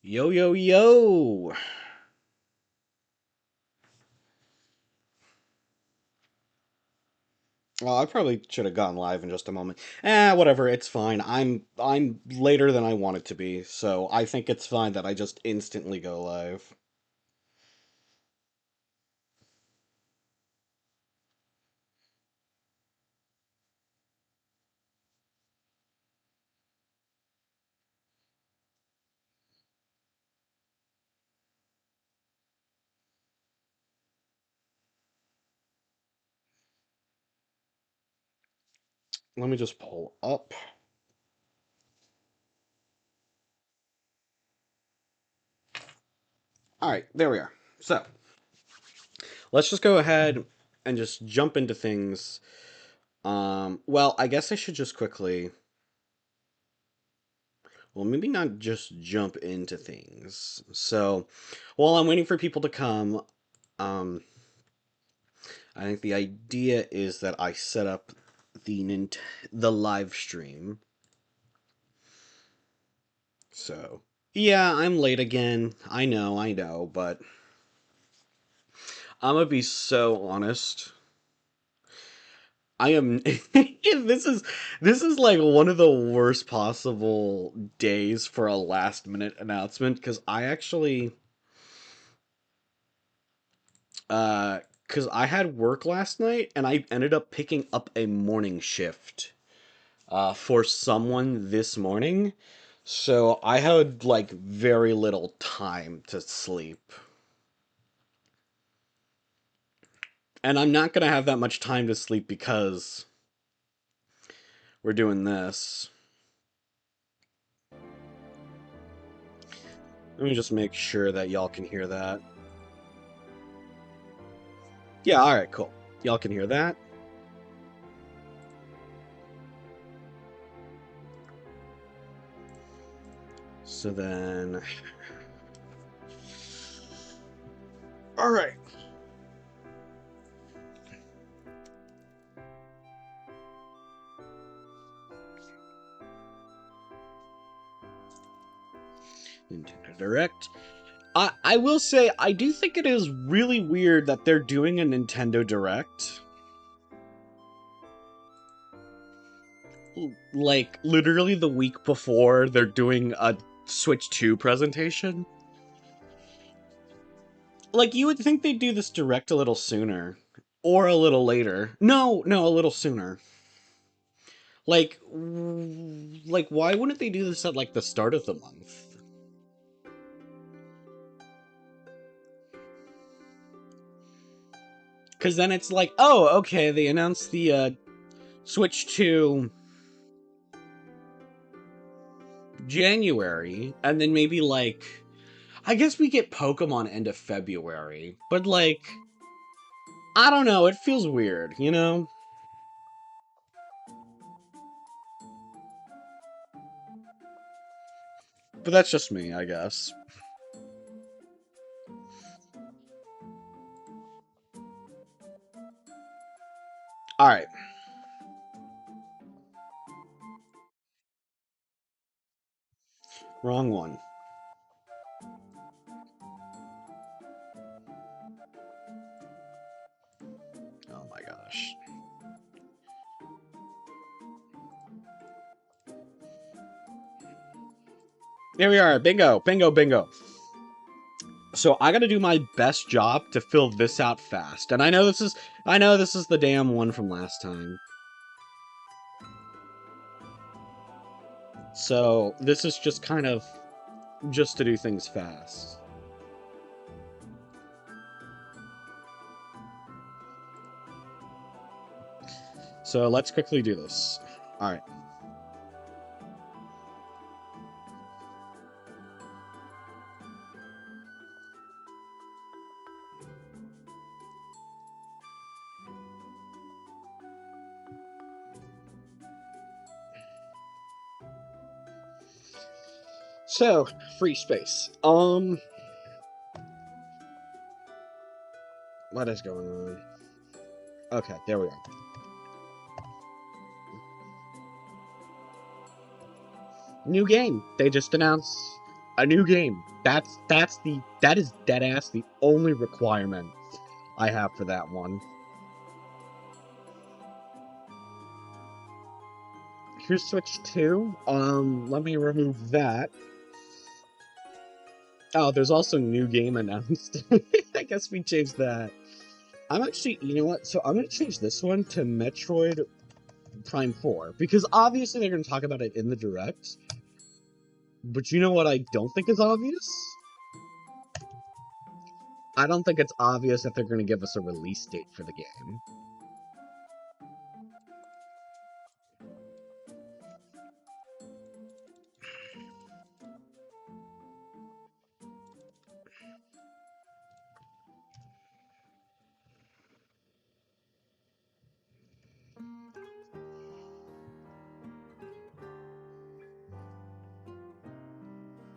Yo, yo, yo! Well, I probably should have gone live in just a moment. Whatever, it's fine. I'm later than I want it to be, so I think it's fine that I just instantly go live. Let me just pull up. Alright, there we are. So, let's just go ahead and just jump into things. Well, I guess I should just quickly. Well, maybe not just jump into things. So, while I'm waiting for people to come, um, I think the idea is that I set up the live stream. So, yeah, I'm late again. I know, but I'm gonna be so honest. I am this is like one of the worst possible days for a last minute announcement because I actually because I had work last night and I ended up picking up a morning shift for someone this morning. So I had like very little time to sleep. And I'm not going to have that much time to sleep because we're doing this. Let me just make sure that y'all can hear that. Yeah, alright, cool. Y'all can hear that. So then. Alright. Nintendo Direct. I will say, I do think it is really weird that they're doing a Nintendo Direct. Like, literally the week before they're doing a Switch 2 presentation. Like, you would think they'd do this Direct a little sooner. Or a little later. No, a little sooner. Like, why wouldn't they do this at, like, the start of the month? Because then it's like, oh, okay, they announced the, Switch 2 January, and then maybe, like, I guess we get Pokemon end of February, but, like, I don't know, it feels weird, you know? But that's just me, I guess. Alright. Wrong one. Oh my gosh. There we are. Bingo, bingo, bingo. So I gotta do my best job to fill this out fast. And I know this is the damn one from last time. So this is just kind of just to do things fast. So let's quickly do this. Alright. So, free space. What is going on? Okay, there we are. New game. They just announced. A new game. That is dead ass the only requirement I have for that one. Here's Switch 2. Let me remove that. Oh, there's also new game announced. I guess we changed that. I'm actually, you know what? So I'm gonna change this one to Metroid Prime 4 because obviously they're gonna talk about it in the direct. But you know what I don't think is obvious? I don't think it's obvious that they're gonna give us a release date for the game.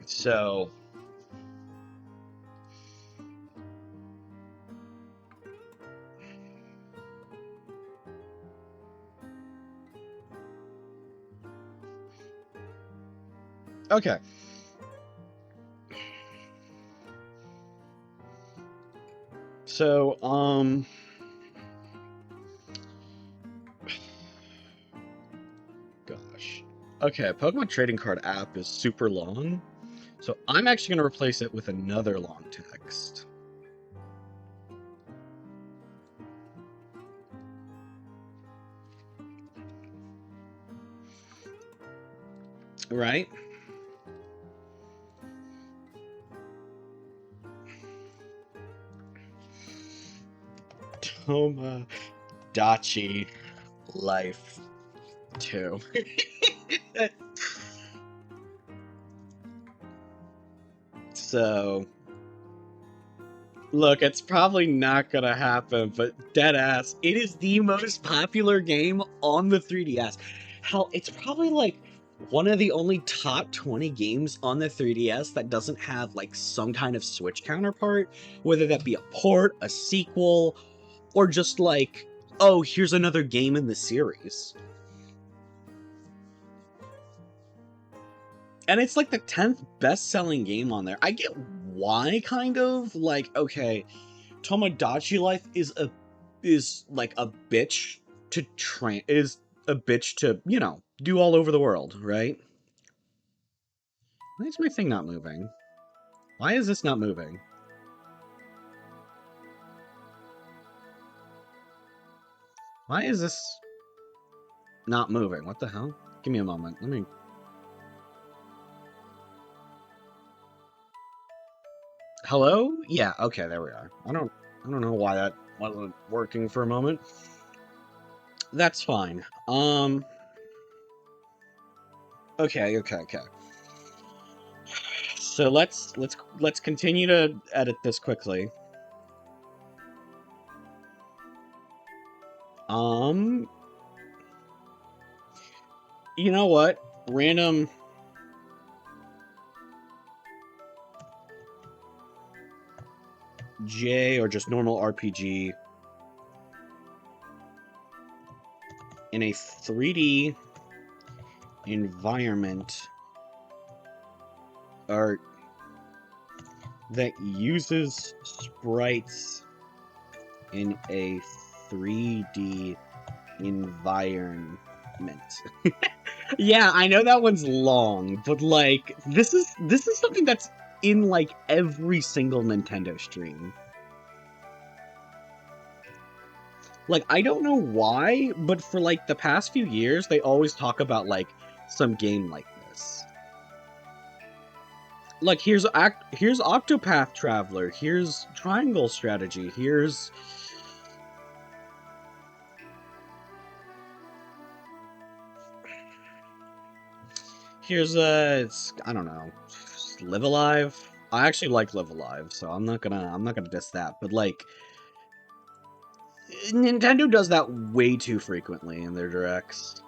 So okay. So gosh. Okay, Pokemon Trading Card app is super long. So I'm actually gonna replace it with another long text. Right? Tomodachi Life 2. So, look, it's probably not gonna happen, but deadass, it is the most popular game on the 3DS. Hell, it's probably like one of the only top 20 games on the 3DS that doesn't have like some kind of Switch counterpart, whether that be a port, a sequel, or just like, oh, here's another game in the series. And it's like the 10th best-selling game on there. I get why, kind of. Like, okay, Tomodachi Life is like a bitch to do all over the world, right? Why is my thing not moving? Why is this not moving? Why is this not moving? What the hell? Give me a moment. Let me. Hello? Yeah, okay, there we are. I don't know why that wasn't working for a moment. That's fine. Okay. So let's continue to edit this quickly. Um, you know what? Random J or just normal RPG in a 3D environment art that uses sprites in a 3D environment. Yeah, I know that one's long, but like this is something that's in like every single Nintendo stream. Like I don't know why, but for like the past few years they always talk about like some game like this. Like here's Octopath Traveler, here's Triangle Strategy, here's it's I don't know, Live Alive. I actually like Live Alive, so I'm not gonna diss that. But like Nintendo does that way too frequently in their directs.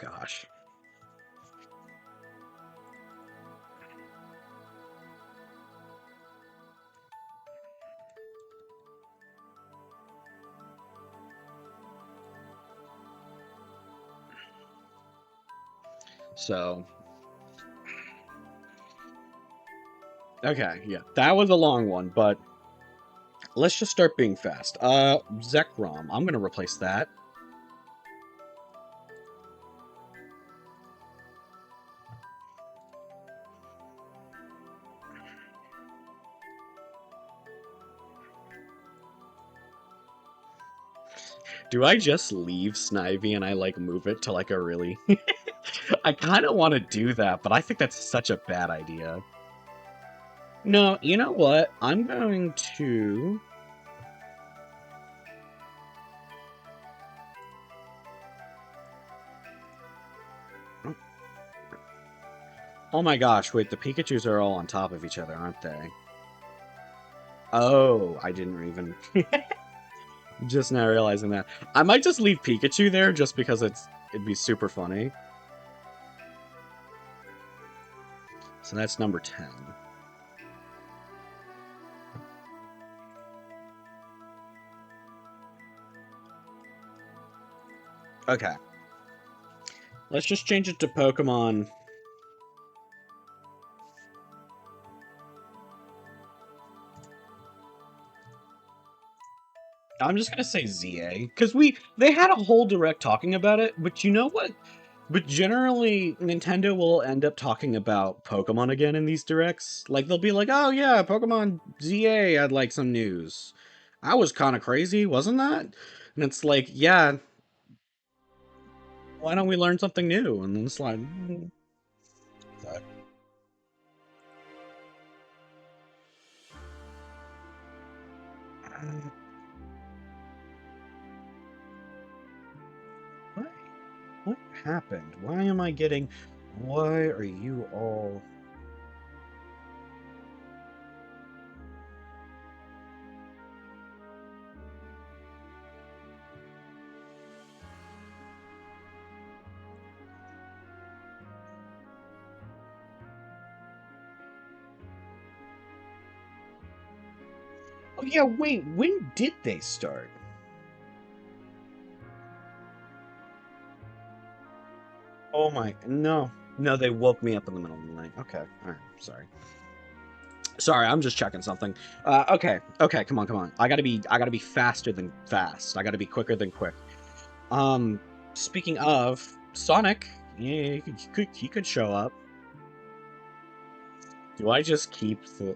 Gosh. So, okay, yeah, that was a long one, but let's just start being fast. Zekrom, I'm gonna replace that. Do I just leave Snivy and I like move it to like a really... I kind of want to do that, but I think that's such a bad idea. No, you know what? I'm going to... Oh my gosh, wait, the Pikachus are all on top of each other, aren't they? Oh, I didn't even... Just now realizing that. I might just leave Pikachu there just because it'd be super funny. So that's number 10. Okay. Let's just change it to Pokemon. I'm just gonna say ZA, because they had a whole direct talking about it, but you know what? But generally, Nintendo will end up talking about Pokemon again in these directs. Like, they'll be like, oh yeah, Pokemon ZA had, like, some news. That was kind of crazy, wasn't that? And it's like, yeah, why don't we learn something new? And it's like... Okay. What? What happened? Why am I getting... Why are you all... Oh yeah, wait, when did they start? Oh my, no. No, they woke me up in the middle of the night. Okay, alright, sorry. Sorry, I'm just checking something. Okay, come on. I gotta be faster than fast. I gotta be quicker than quick. Speaking of, Sonic, yeah, he could show up. Do I just keep the...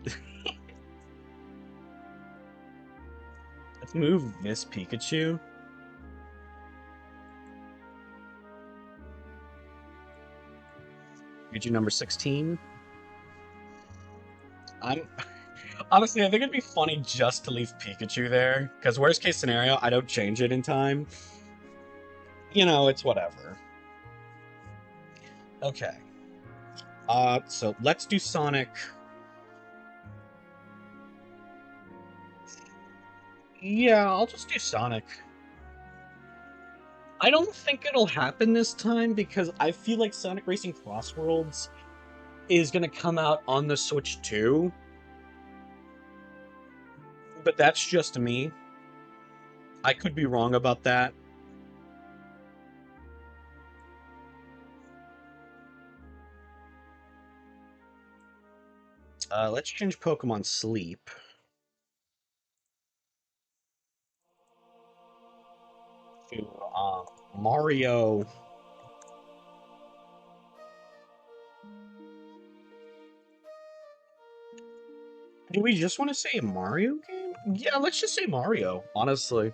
Let's move this Pikachu. Pikachu number 16. Honestly, I think it'd be funny just to leave Pikachu there, because worst case scenario, I don't change it in time. You know, it's whatever. Okay. So let's do Sonic. Yeah, I'll just do Sonic. I don't think it'll happen this time because I feel like Sonic Racing Cross Worlds is gonna come out on the Switch too. But that's just me. I could be wrong about that. Let's change Pokemon Sleep to Mario. Do we just want to say a Mario game? Yeah, let's just say Mario, honestly.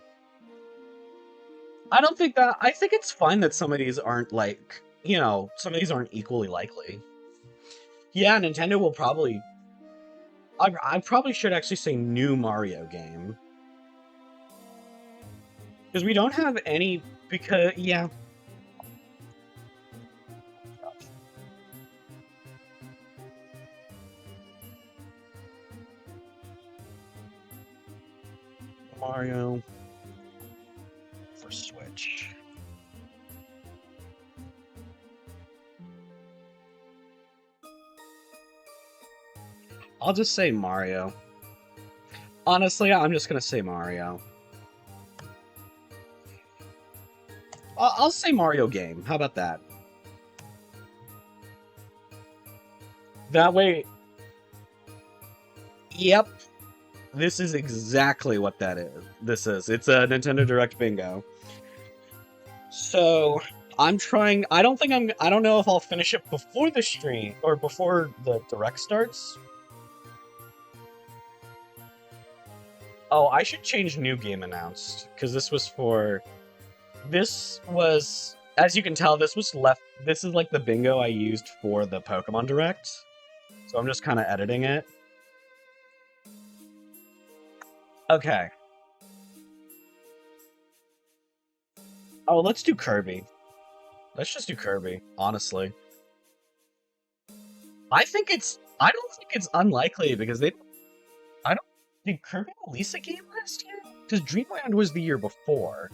I don't think that... I think it's fine that some of these aren't, like... You know, some of these aren't equally likely. Yeah, Nintendo will probably... I probably should actually say new Mario game. Because we don't have any... Because, yeah... Mario... for Switch. I'll just say Mario. Honestly, I'm just gonna say Mario. I'll say Mario game. How about that? That way, yep, this is exactly what that is. This is. It's a Nintendo Direct bingo. So I'm trying. I don't think I'm. I don't know if I'll finish it before the stream or before the direct starts. Oh, I should change new game announced because this was for. This was, as you can tell, this was left. This is like the bingo I used for the Pokemon Direct. So I'm just kind of editing it. Okay. Oh, let's do Kirby. Let's just do Kirby, honestly. I don't think it's unlikely because I don't, did Kirby release a game last year? Because Dreamland was the year before.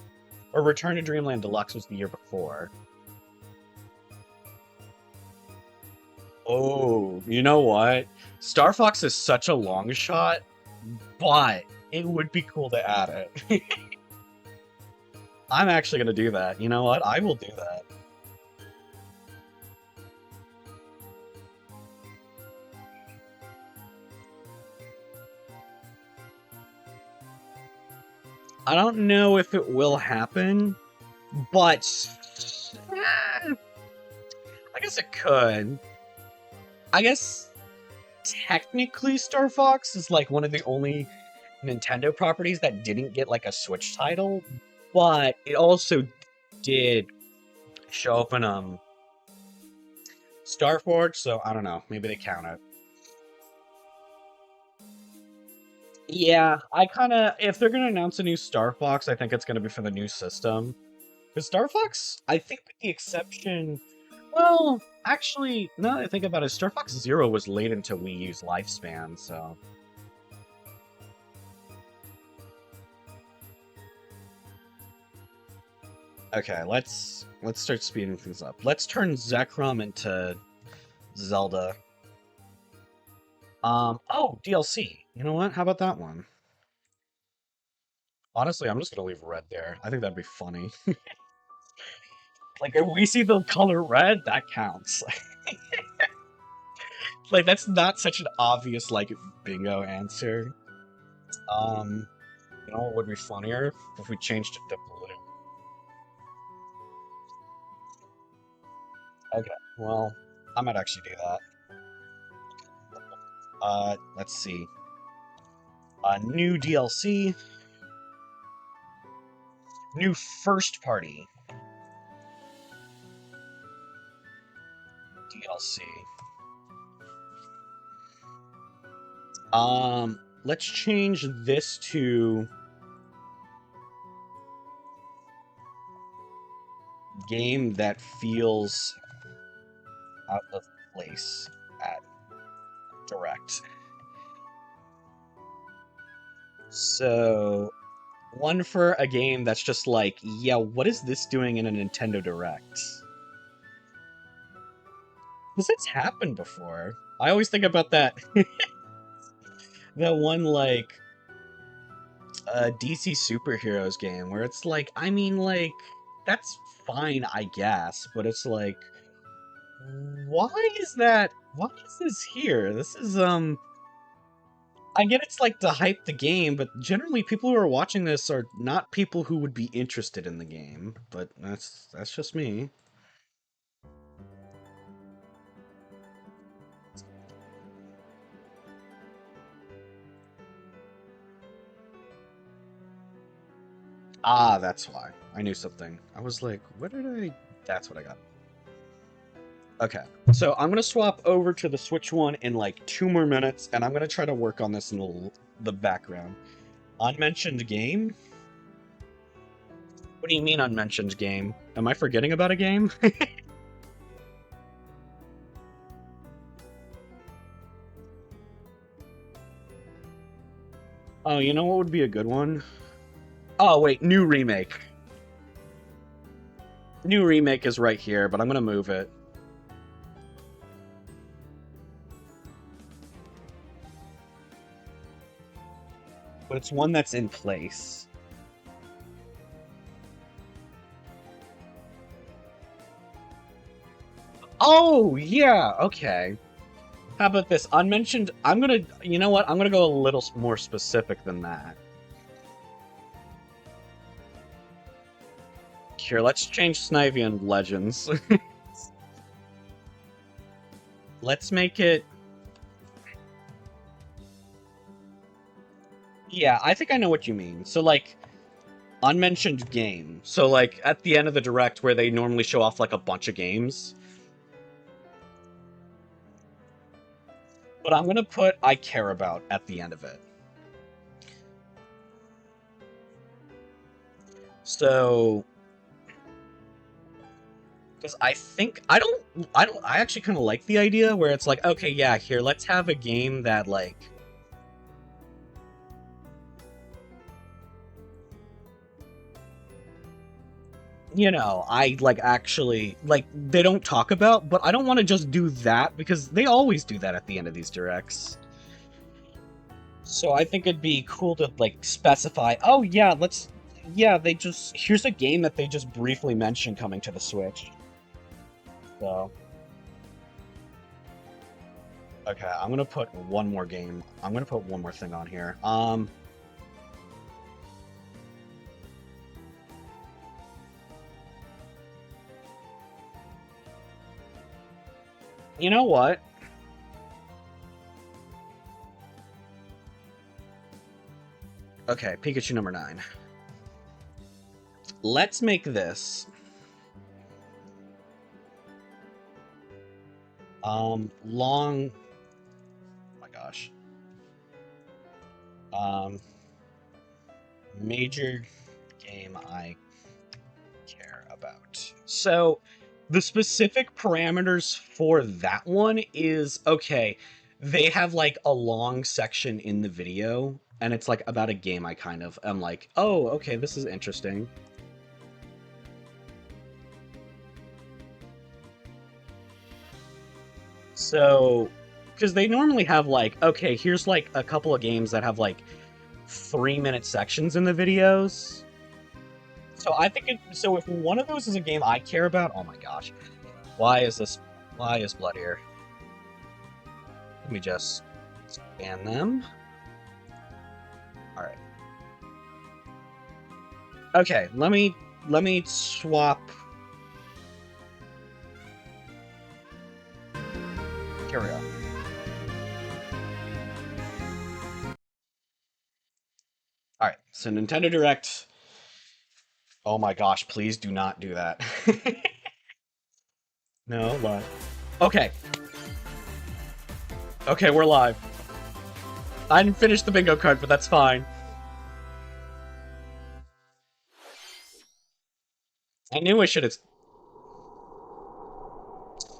Or Return to Dreamland Deluxe was the year before. Oh, you know what? Star Fox is such a long shot, but it would be cool to add it. I'm actually gonna do that. You know what? I will do that. I don't know if it will happen, but I guess it could. I guess technically Star Fox is like one of the only Nintendo properties that didn't get like a Switch title, but it also did show up in Starforge, so I don't know. Maybe they count it. Yeah, I kind of if they're gonna announce a new Star Fox, I think it's gonna be for the new system. Because Star Fox, I think with the exception, well, actually, now that I think about it, Star Fox Zero was late into Wii U's lifespan, so. Okay, let's start speeding things up. Let's turn Zekrom into Zelda. Oh, DLC. You know what? How about that one? Honestly, I'm just gonna leave red there. I think that'd be funny. Like, if we see the color red, that counts. Like, that's not such an obvious, like, bingo answer. Um, you know what would be funnier? If we changed it to blue. Okay, well, I might actually do that. Let's see. New DLC. New first party DLC. Let's change this to game that feels out of place at Direct. So, one for a game that's just like, yeah, what is this doing in a Nintendo Direct? Because it's happened before. I always think about that that one like DC superheroes game where it's like, I mean, like that's fine, I guess, but it's like, why is that? Why is this here? This is I get it's like to hype the game, but generally people who are watching this are not people who would be interested in the game. But that's just me. Ah, that's why. I knew something. I was like, what did I... That's what I got. Okay, so I'm gonna swap over to the Switch one in like 2 more minutes, and I'm gonna try to work on this in the background. Unmentioned game? What do you mean unmentioned game? Am I forgetting about a game? Oh, you know what would be a good one? Oh, wait, new remake. New remake is right here, but I'm gonna move it. But it's one that's in place. Oh, yeah, okay. How about this? Unmentioned... I'm gonna... You know what? I'm gonna go a little more specific than that. Here, let's change Snivy and Legends. Let's make it... Yeah, I think I know what you mean. So, like, unmentioned game. So, like, at the end of the Direct, where they normally show off, like, a bunch of games. But I'm gonna put I care about at the end of it. So... Because I think... I actually kind of like the idea where it's like, okay, yeah, here, let's have a game that, like... You know, I, like, actually... Like, they don't talk about, but I don't want to just do that, because they always do that at the end of these Directs. So I think it'd be cool to, like, specify, oh, yeah, let's... Yeah, they just... Here's a game that they just briefly mentioned coming to the Switch. So... Okay, I'm gonna put one more game. I'm gonna put one more thing on here. You know what? Okay, Pikachu number 9. Let's make this... long... Oh my gosh. Major game I care about. So, the specific parameters for that one is, okay, they have, like, a long section in the video, and it's, like, about a game I kind of am like, oh, okay, this is interesting. So, because they normally have, like, okay, here's, like, a couple of games that have, like, 3-minute sections in the videos. So I think so if one of those is a game I care about, oh my gosh. Why is Blood here? Let me just scan them. Alright. Okay, let me swap. Here we go. Alright, so Nintendo Direct. Oh my gosh, please do not do that. No, what? Okay. Okay, we're live. I didn't finish the bingo card, but that's fine. I knew I should have...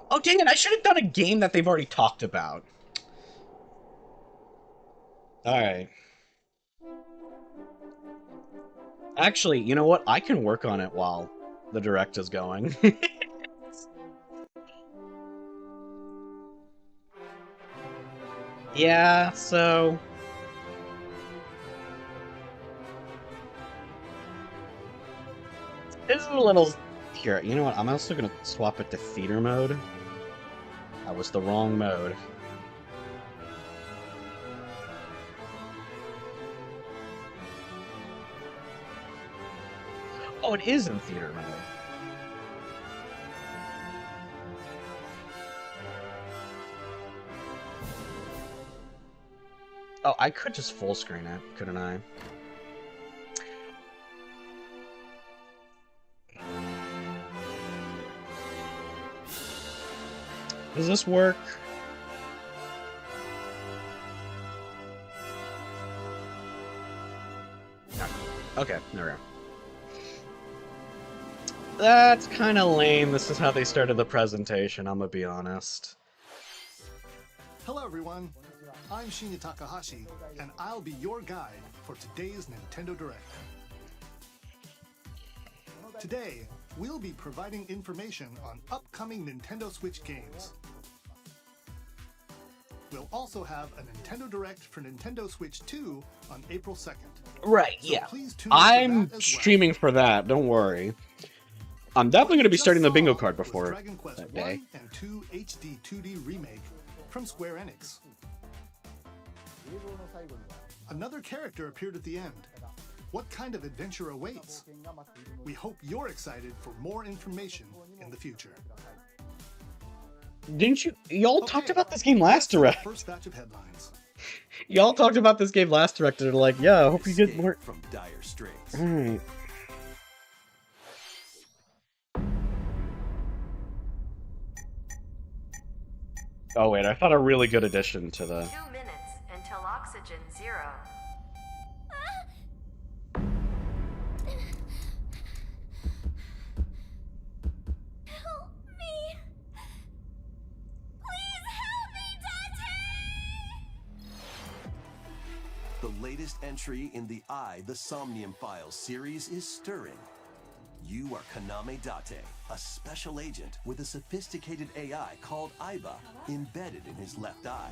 Oh, dang it, I should have done a game that they've already talked about. Alright. Actually, you know what? I can work on it while the Direct is going. Yeah, so... This is a little... Here, you know what? I'm also gonna swap it to theater mode. That was the wrong mode. Oh, it is in theater mode. Oh, I could just full screen it, couldn't I? Does this work? No. Okay, there we go. That's kind of lame. This is how they started the presentation, I'm gonna be honest. Hello everyone, I'm Shinya Takahashi, and I'll be your guide for today's Nintendo Direct. Today, we'll be providing information on upcoming Nintendo Switch games. We'll also have a Nintendo Direct for Nintendo Switch 2 on April 2nd. Right, So yeah. please tune in I'm for that as streaming well. for that, don't worry. I'm definitely going to be Just starting the bingo saw card was before Dragon Quest that day. 1 and 2 HD 2D remake from Square Enix. Another character appeared at the end. What kind of adventure awaits? We hope you're excited for more information in the future. Didn't y'all talked Okay, about this game last direct? First batch of headlines. Y'all talked about this game last direct and they're like, yeah, I hope you get more. From dire straits. Alright. Oh wait, I thought a really good addition to the... 2 minutes until oxygen 0. Help me! Please help me, Dante! The latest entry in the The Somnium Files series is stirring. You are Kaname Date, a special agent with a sophisticated AI called Aiba embedded in his left eye.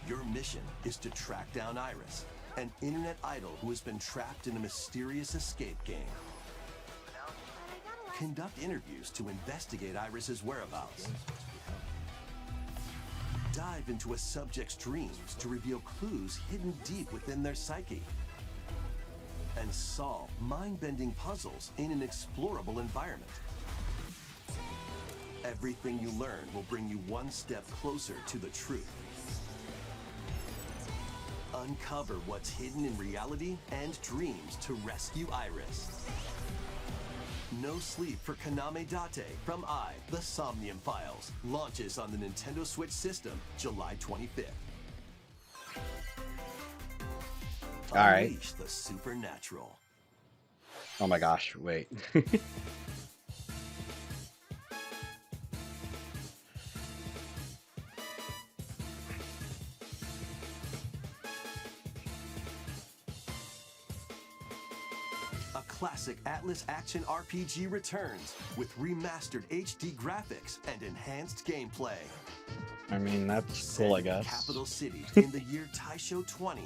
Your mission is to track down Iris, an internet idol who has been trapped in a mysterious escape game. Conduct interviews to investigate Iris's whereabouts. Dive into a subject's dreams to reveal clues hidden deep within their psyche. And solve mind-bending puzzles in an explorable environment. Everything you learn will bring you one step closer to the truth. Uncover what's hidden in reality and dreams to rescue Iris. No Sleep for Kaname Date from The Somnium Files launches on the Nintendo Switch system July 25th. Alright. Unleash the supernatural. Oh my gosh, wait. A classic Atlas action RPG returns with remastered HD graphics and enhanced gameplay. I mean, that's Set cool, I in guess. Capital City in the year Taisho 20,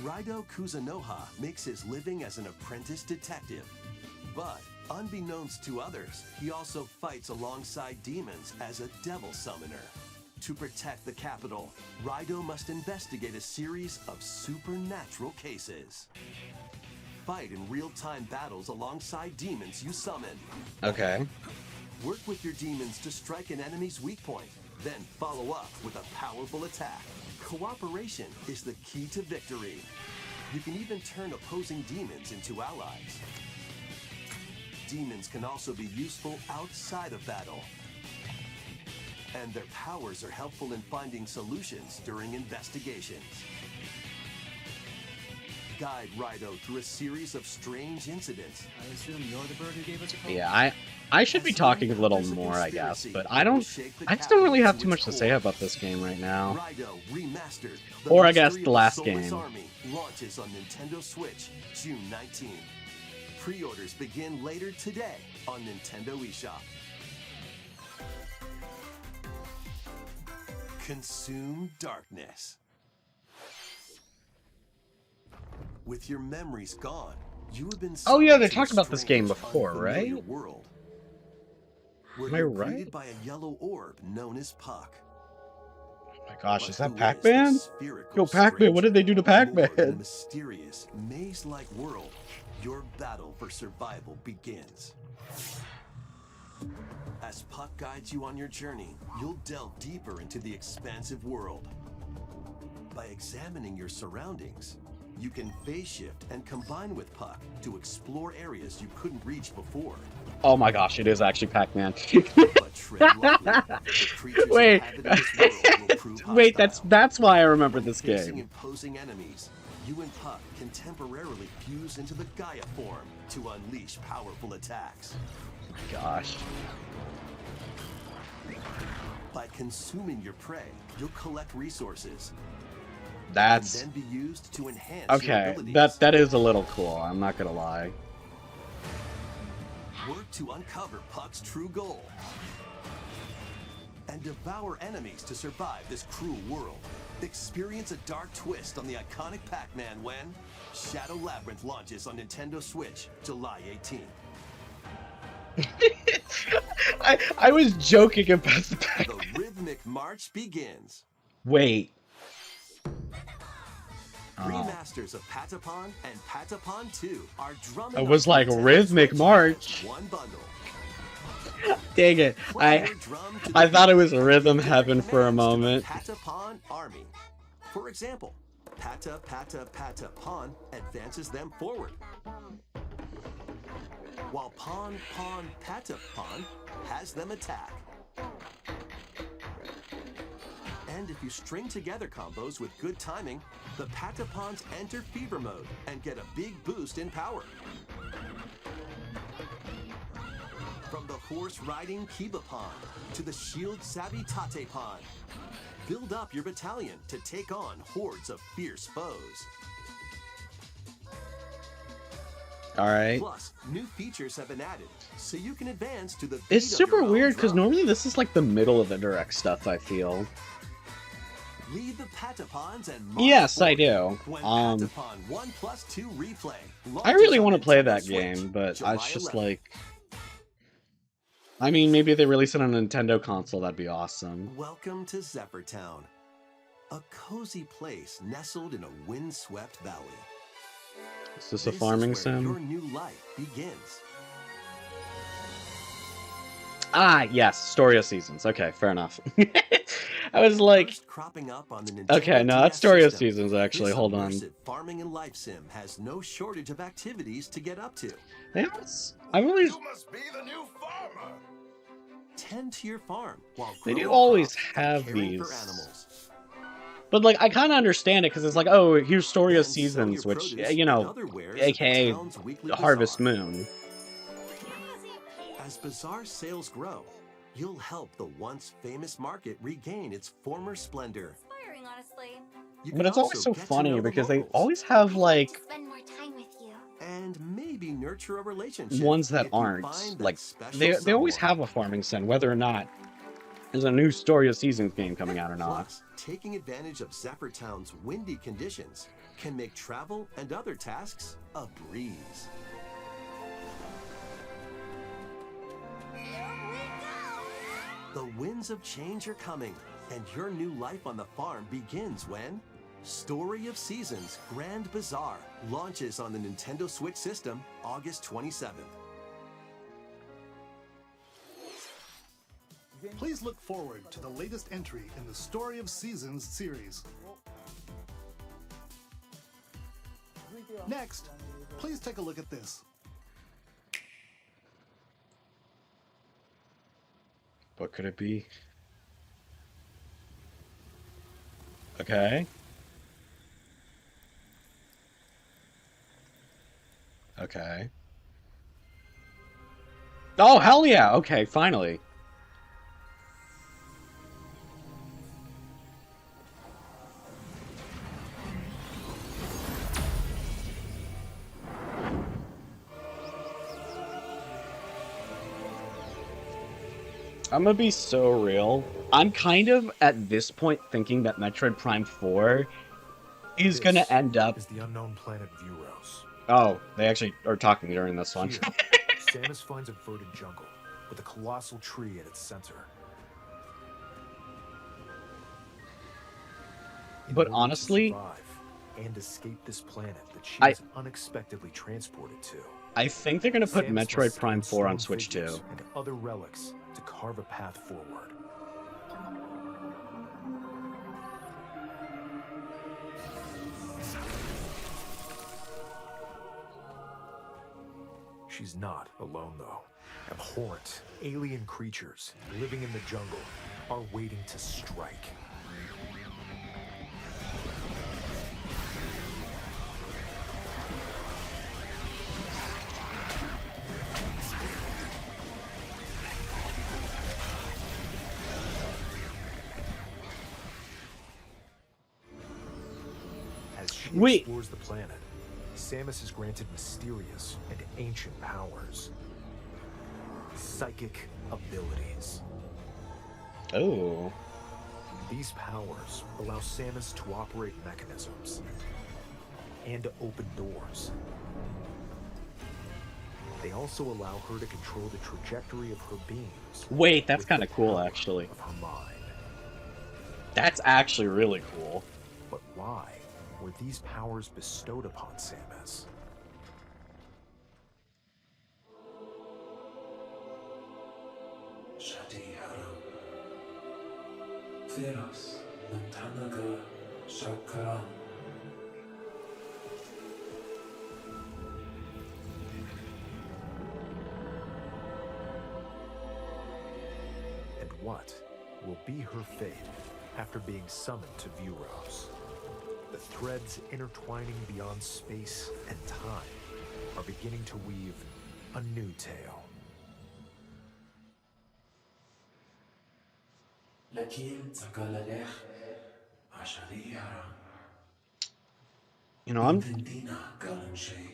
Raido Kuzunoha makes his living as an apprentice detective. But unbeknownst to others, he also fights alongside demons as a devil summoner. To protect the capital, Raido must investigate a series of supernatural cases. Fight in real-time battles alongside demons you summon. Okay. Work with your demons to strike an enemy's weak point, then follow up with a powerful attack. Cooperation is the key to victory. You can even turn opposing demons into allies. Demons can also be useful outside of battle. And their powers are helpful in finding solutions during investigations. Guide Raido through a series of strange incidents. I assume you're the bird who gave us a call? Yeah, I should be talking a little more, I guess, but I just don't really have too much to say about this game right now. Raido Remastered. Or I guess Mystery the of last Soulless game. Army launches on Nintendo Switch June 19. Pre-orders begin later today on Nintendo eShop. Consume darkness. With your memories gone, you have been Oh, yeah, they summoned to talked a about this game strange, before, unfamiliar right? World, where Am I you're right? greeted by a yellow orb known as Puck. Oh my gosh, But is that who Pac-Man? this spherical Yo, Pac-Man, what did they do to stranger? More than a Pac-Man? mysterious, maze-like world, your battle for survival begins. As Puck guides you on your journey, you'll delve deeper into the expansive world. By examining your surroundings, you can phase shift and combine with Puck to explore areas you couldn't reach before. Oh my gosh, it is actually Pac-Man. But tread lightly. The creatures Wait. inhabiting this world will prove Wait, hostile. that's why I remember this Facing game. imposing enemies, you and Puck can temporarily fuse into the Gaia form to unleash powerful attacks. Gosh. By consuming your prey, you'll collect resources That's and then be used to enhance your okay. abilities. That is a little cool. I'm not gonna lie. Work to uncover Puck's true goal and devour enemies to survive this cruel world. Experience a dark twist on the iconic Pac-Man when Shadow Labyrinth launches on Nintendo Switch July 18th. I was joking about the The rhythmic march begins. Wait. Three Oh. masters of Patapon and Patapon 2 are drumming It up was like Nintendo Rhythmic Switch March. as one bundle. Dang it. Play your drum to the I thought it beat was and Rhythm give Heaven different for a commands to the moment. Patapon army. For example, Pata Pata Pata Pawn advances them forward, while Pawn Pawn Pata Pawn has them attack. And if you string together combos with good timing, the Patapons enter fever mode and get a big boost in power. From the horse-riding Kiba Pawn to the shield-savvy Tate Pawn, build up your battalion to take on hordes of fierce foes. Alright. Plus, new features have been added, so you can advance to the beat It's of super your own weird because drum. normally this is like the middle of the direct stuff, I feel. Leave the Patapons and march Yes, I forward do. when Patapon 1+2 replay I really launches want on to play Nintendo that Switch, game, but July it's just 11th. like... I mean, maybe if they release it on a Nintendo console, that'd be awesome. Welcome to Zephyr Town, a cozy place nestled in a windswept valley. Is this a This farming is where your sim? new life begins. Ah, yes, Story of Seasons. Okay, fair enough. I was like, First cropping up on the Nintendo okay, no, that's DS Story of system, Seasons, actually. this Hold on. immersive farming and life sim has no shortage of activities to get up to. I've always... You must be the new farmer. Tend to your farm while They do growing always crops and have caring for these. animals. But, like, I kind of understand it, because it's like, oh, here's Story of Then sell Seasons, your which, produce you and know, other wares at the aka town's weekly Harvest bazaar. Moon. As bazaar sales grow, you'll help the once famous market regain its former splendor. Inspiring, honestly. You But can it's always also so get to funny know the because they locals always have, I'd like, to spend more time with you. and maybe nurture a relationship ones that if you aren't. find that Like, special they always someone. have a farming sim, whether or not there's a new Story of Seasons game coming out or not. Plus, taking advantage of Zephyr Town's windy conditions can make travel and other tasks a breeze. Here we go! The winds of change are coming, and your new life on the farm begins when Story of Seasons Grand Bazaar launches on the Nintendo Switch system August 27th. Please look forward to the latest entry in the Story of Seasons series. Next, please take a look at this. What could it be? Okay. Okay. Oh, hell yeah! Okay, finally. I'm gonna be so real. I'm kind of, at this point, thinking that Metroid Prime 4 is gonna This end up... is the unknown planet Vuros. Oh, they actually are talking during this one. Here, Samus finds a verdant jungle with a colossal tree at its center. In But order to honestly, survive and escape this planet that she I- is unexpectedly transported to. I think they're gonna put Samus must Metroid Prime scan 4 on stone Switch figures 2. and other relics to carve a path forward. She's not alone, though. Abhorrent, alien creatures living in the jungle are waiting to strike. As she Wait. explores the planet, Samus is granted mysterious and ancient powers. Psychic abilities. Oh. These powers allow Samus to operate mechanisms and to open doors. They also allow her to control the trajectory of her beams. Wait, that's with kind the of cool, power actually. Of her mind. That's actually really cool. But why were these powers bestowed upon Samus? And what will be her fate after being summoned to Vuros? The threads intertwining beyond space and time are beginning to weave a new tale. You know,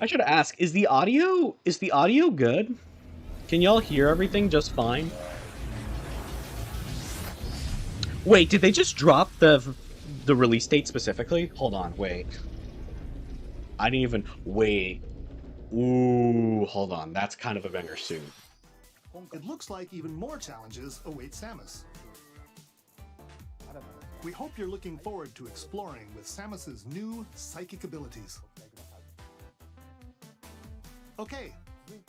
I should ask, is the audio good? Can y'all hear everything just fine? Wait, did they just drop the release date specifically? Hold on, wait. I didn't even wait. Ooh, hold on. That's kind of a banger soon. It looks like even more challenges await Samus. We hope you're looking forward to exploring with Samus's new psychic abilities. Okay,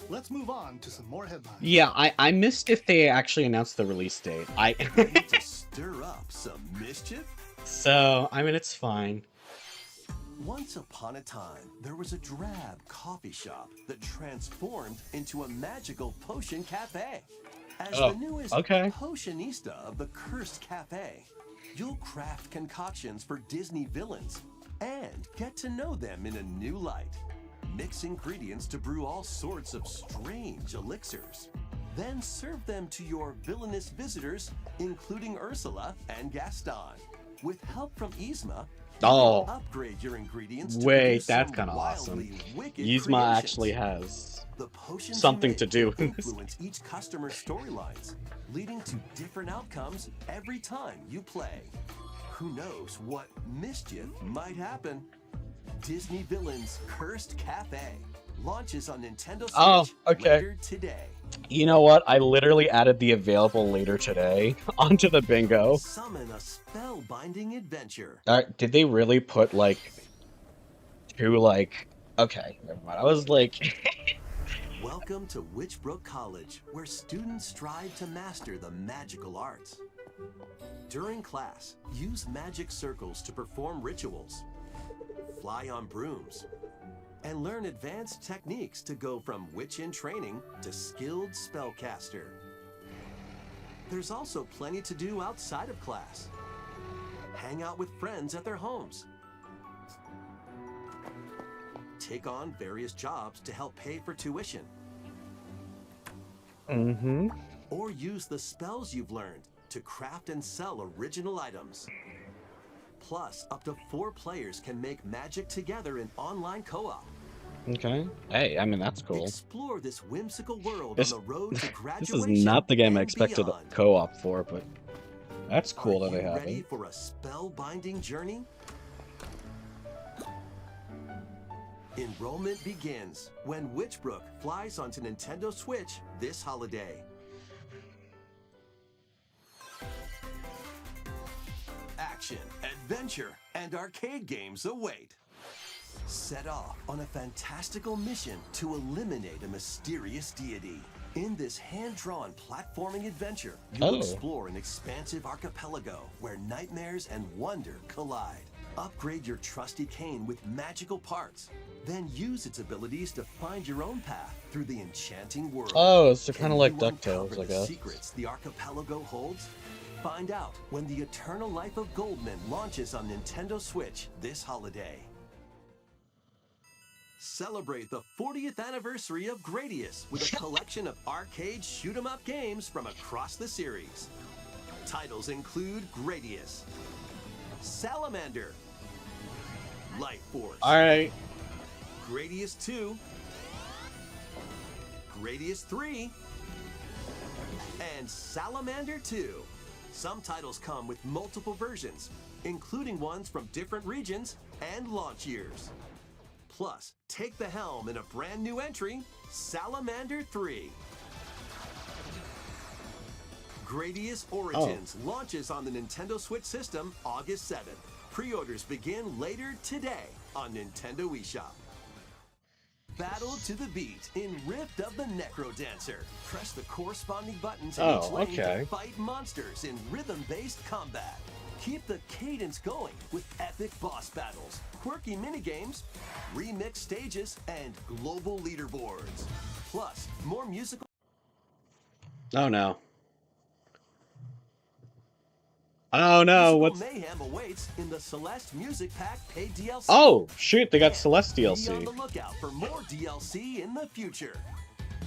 let's move on to some more headlines. Yeah, I missed if they actually announced the release date. Ready to stir up some mischief? So, I mean, it's fine. Once upon a time, there was a drab coffee shop that transformed into a magical potion cafe. As the newest potionista of the Cursed Cafe, you'll craft concoctions for Disney villains and get to know them in a new light. Mix ingredients to brew all sorts of strange elixirs. Then serve them to your villainous visitors, including Ursula and Gaston. With help from Yzma, upgrade your ingredients to wait, that's kind of awesome. Yzma actually has something to do with this. Influence each customer's storylines, leading to different outcomes every time you play. Who knows what mischief might happen? Disney Villains Cursed Cafe launches on Nintendo Switch later today. You know what? I literally added the available later today onto the bingo. Summon a spellbinding adventure. Did they really put like two okay, never mind. I was like Welcome to Witchbrook College, where students strive to master the magical arts. During class, use magic circles to perform rituals, fly on brooms, and learn advanced techniques to go from witch in training to skilled spellcaster. There's also plenty to do outside of class. Hang out with friends at their homes. Take on various jobs to help pay for tuition. Or use the spells you've learned to craft and sell original items. Plus, up to 4 players can make magic together in online co-op. Okay. Hey, I mean, that's cool. Explore this whimsical world on the road to graduation. This is not the game I expected beyond. a co-op for, but that's cool that they have Ready it. for a spellbinding journey? Enrollment begins when Witchbrook flies onto Nintendo Switch this holiday. Action, adventure, and arcade games await. Set off on a fantastical mission to eliminate a mysterious deity. In this hand-drawn platforming adventure, you'll explore an expansive archipelago where nightmares and wonder collide. Upgrade your trusty cane with magical parts. Then use its abilities to find your own path through the enchanting world. Oh, so kind of like Can you DuckTales, uncover I the guess. secrets the archipelago holds? Find out when The Eternal Life of Goldman launches on Nintendo Switch this holiday. Celebrate the 40th anniversary of Gradius with a collection of arcade shoot-'em-up games from across the series. Titles include Gradius, Salamander, Light Force, Alright. Gradius 2, Gradius 3, and Salamander 2. Some titles come with multiple versions, including ones from different regions and launch years. Plus, take the helm in a brand new entry, Salamander 3. Gradius Origins launches on the Nintendo Switch system August 7th. Pre-orders begin later today on Nintendo eShop. Battle to the beat in Rift of the Necro Dancer. Press the corresponding buttons in each lane to fight monsters in rhythm-based combat. Keep the cadence going with epic boss battles, quirky minigames, remix stages, and global leaderboards. Plus, more musical... Oh no. Oh no, what's... mayhem awaits in the Celeste Music Pack paid DLC. Oh, shoot, they got Celeste DLC. Be on the lookout for more DLC in the future.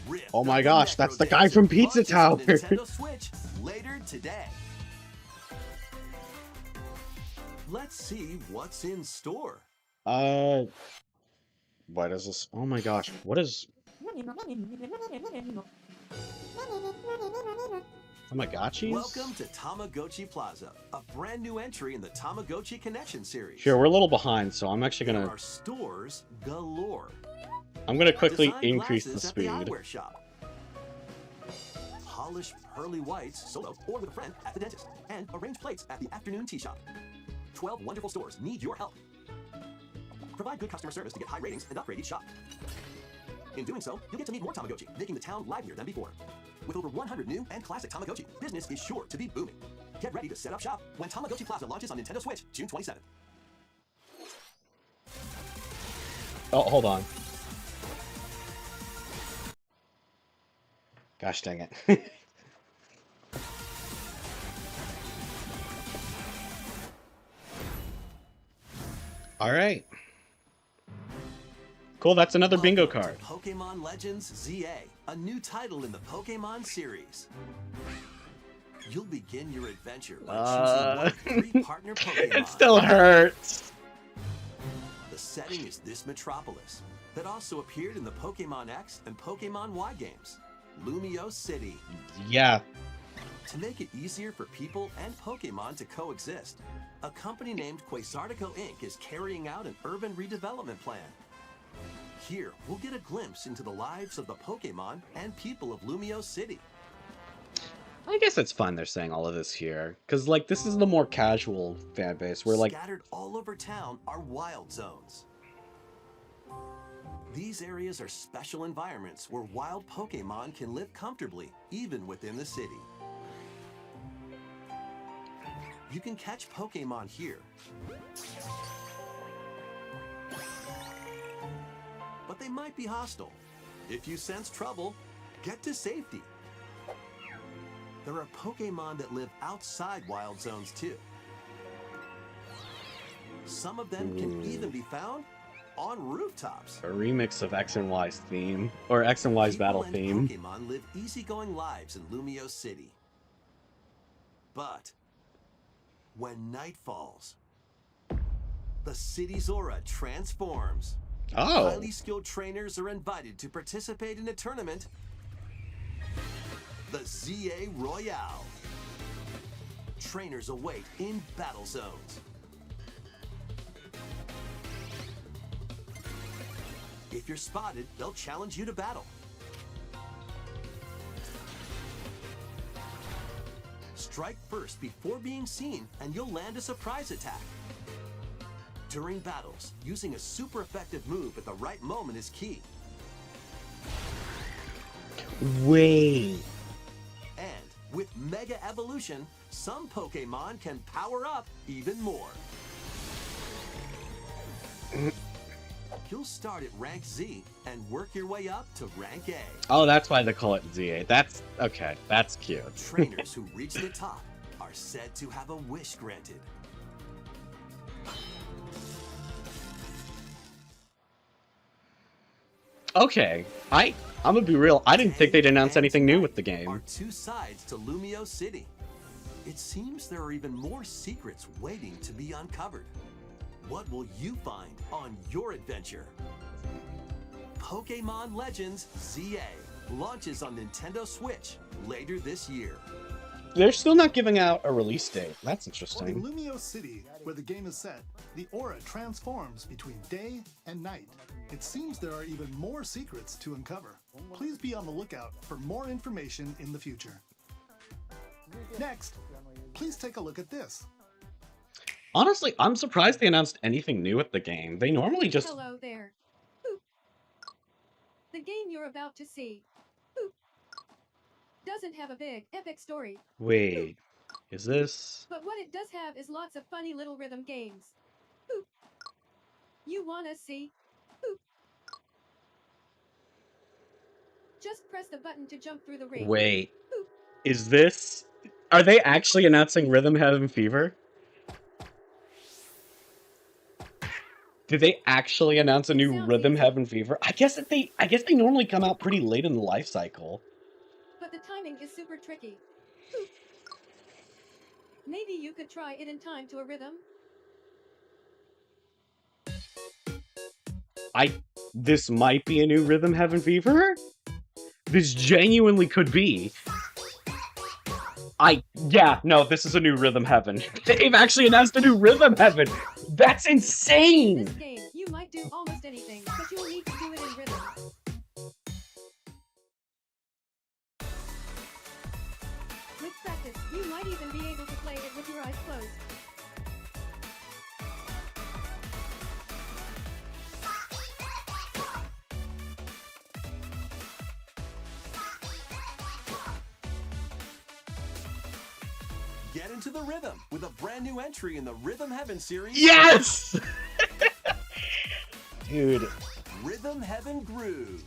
Rift oh my gosh, that's the guy from Pizza Tower. Nintendo Switch later today. Let's see what's in store. What is this? Oh my gosh, what is... Tamagotchis? Welcome to Tamagotchi Plaza, a brand new entry in the Tamagotchi Connection series. Sure, we're a little behind, so I'm actually gonna... There are stores galore. I'm gonna quickly Design increase the glasses speed. At the eyewear shop. Polish pearly whites solo or with a friend at the dentist. And arrange plates at the afternoon tea shop. 12 wonderful stores need your help. Provide good customer service to get high ratings and upgrade each shop. In doing so, you'll get to meet more Tamagotchi, making the town livelier than before. With over 100 new and classic Tamagotchi, business is sure to be booming. Get ready to set up shop when Tamagotchi Plaza launches on Nintendo Switch, June 27th. Oh, hold on. Gosh dang it. All right. Cool, that's another bingo card. Pokemon Legends ZA, a new title in the Pokemon series. You'll begin your adventure by choosing one of 3 partner Pokemon. It still hurts. The setting is this metropolis that also appeared in the Pokemon X and Pokemon Y games, Lumio City. Yeah. To make it easier for people and Pokemon to coexist, a company named Quasartico Inc. is carrying out an urban redevelopment plan. Here, we'll get a glimpse into the lives of the Pokemon and people of Lumio City. I guess it's fun they're saying all of this here, because, like, this is the more casual fan base, where, like... Scattered all over town are wild zones. These areas are special environments where wild Pokemon can live comfortably, even within the city. You can catch Pokemon here. But they might be hostile. If you sense trouble, get to safety. There are Pokemon that live outside wild zones too. Some of them can even be found on rooftops. A remix of X and Y's theme, or X and Y's battle theme. Pokemon live easygoing lives in Lumio City. But when night falls, the city's aura transforms. Oh. Highly skilled trainers are invited to participate in a tournament, the ZA Royale. Trainers await in battle zones. If you're spotted, they'll challenge you to battle. Strike first before being seen, and you'll land a surprise attack. During battles, using a super effective move at the right moment is key. Wait. And with Mega Evolution, some Pokemon can power up even more. You'll start at rank Z and work your way up to rank A. Oh, that's why they call it ZA. That's okay. That's cute. Trainers who reach the top are said to have a wish granted. Okay, I'm gonna be real. I didn't think they'd announce anything new with the game. Are 2 sides to Lumio City. It seems there are even more secrets waiting to be uncovered. What will you find on your adventure? Pokemon Legends ZA launches on Nintendo Switch later this year. They're still not giving out a release date. That's In interesting. Lumio City, where the game is set, the aura transforms between day and night. It seems there are even more secrets to uncover. Please be on the lookout for more information in the future. Next, please take a look at this. Honestly, I'm surprised they announced anything new with the game. They normally just... Hello there. Boop. The game you're about to see boop, doesn't have a big, epic story. Wait, is this... But what it does have is lots of funny little rhythm games. Boop. You wanna see? Boop. Just press the button to jump through the ring. Wait, Boop. is this... Are they actually announcing Rhythm Heaven Fever? Did they actually announce a new Sounds Rhythm easy. Heaven Fever? I guess they normally come out pretty late in the life cycle. But the timing is super tricky. Boop. Maybe you could try it in time to a rhythm. This might be a new Rhythm Heaven Fever? This genuinely could be. Yeah, no, this is a new Rhythm Heaven. They've actually announced a new Rhythm Heaven! That's insane! This game, you might do almost anything, but you'll need to do it in rhythm. With practice, you might even be able to play it with your eyes closed. Get into the rhythm with a brand new entry in the Rhythm Heaven series. Yes! Dude. Rhythm Heaven Groove.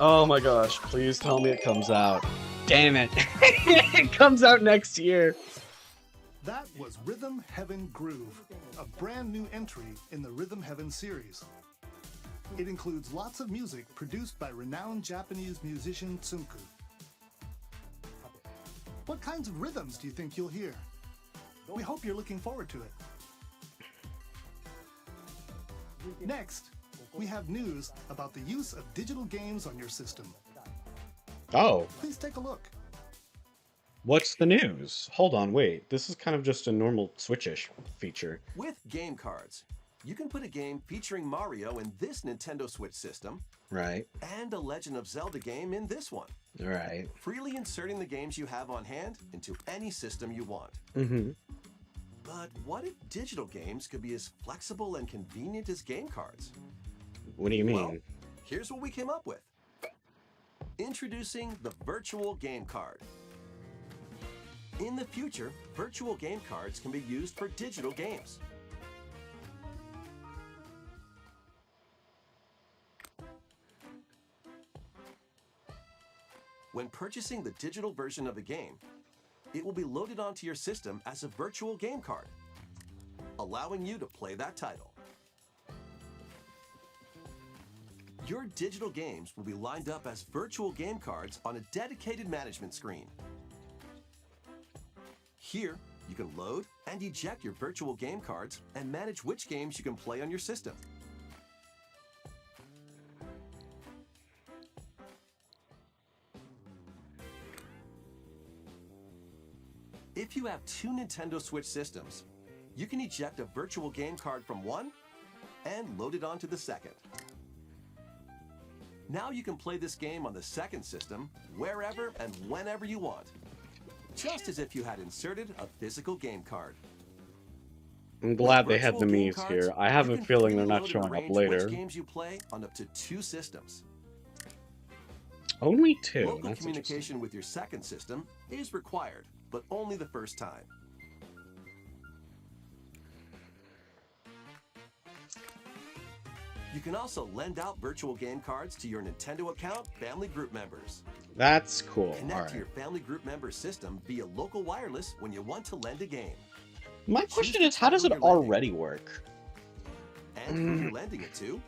Oh my gosh, please tell me it comes out. Damn it. It comes out next year. That was Rhythm Heaven Groove, a brand new entry in the Rhythm Heaven series. It includes lots of music produced by renowned Japanese musician Tsunku. What kinds of rhythms do you think you'll hear? We hope you're looking forward to it. Next, we have news about the use of digital games on your system. Oh, Please take a look. what's the news? Hold on, wait. This is kind of just a normal Switch-ish feature. With game cards, you can put a game featuring Mario in this Nintendo Switch system Right, and a Legend of Zelda game in this one, right. freely inserting the games you have on hand into any system you want. Mm-hmm. But what if digital games could be as flexible and convenient as game cards? What do you mean? Well, here's what we came up with. Introducing the Virtual Game Card. In the future, virtual game cards can be used for digital games. When purchasing the digital version of a game, it will be loaded onto your system as a virtual game card, allowing you to play that title. Your digital games will be lined up as virtual game cards on a dedicated management screen. Here, you can load and eject your virtual game cards and manage which games you can play on your system. If you have two Nintendo Switch systems, you can eject a virtual game card from one and load it onto the second. Now you can play this game on the second system wherever and whenever you want, just as if you had inserted a physical game card. I'm glad they With had the virtual game Mies cards, here. I have you a can feeling they're freely not load and showing up arrange later. Which games you play on up to two systems. Only two. Local That's interesting. communication with your second system is required, but only the first time. You can also lend out virtual game cards to your Nintendo account family group members. That's cool. Connect All to right. your family group member system via local wireless when you want to lend a game. My question is, how does it already work? And who you're lending it to. And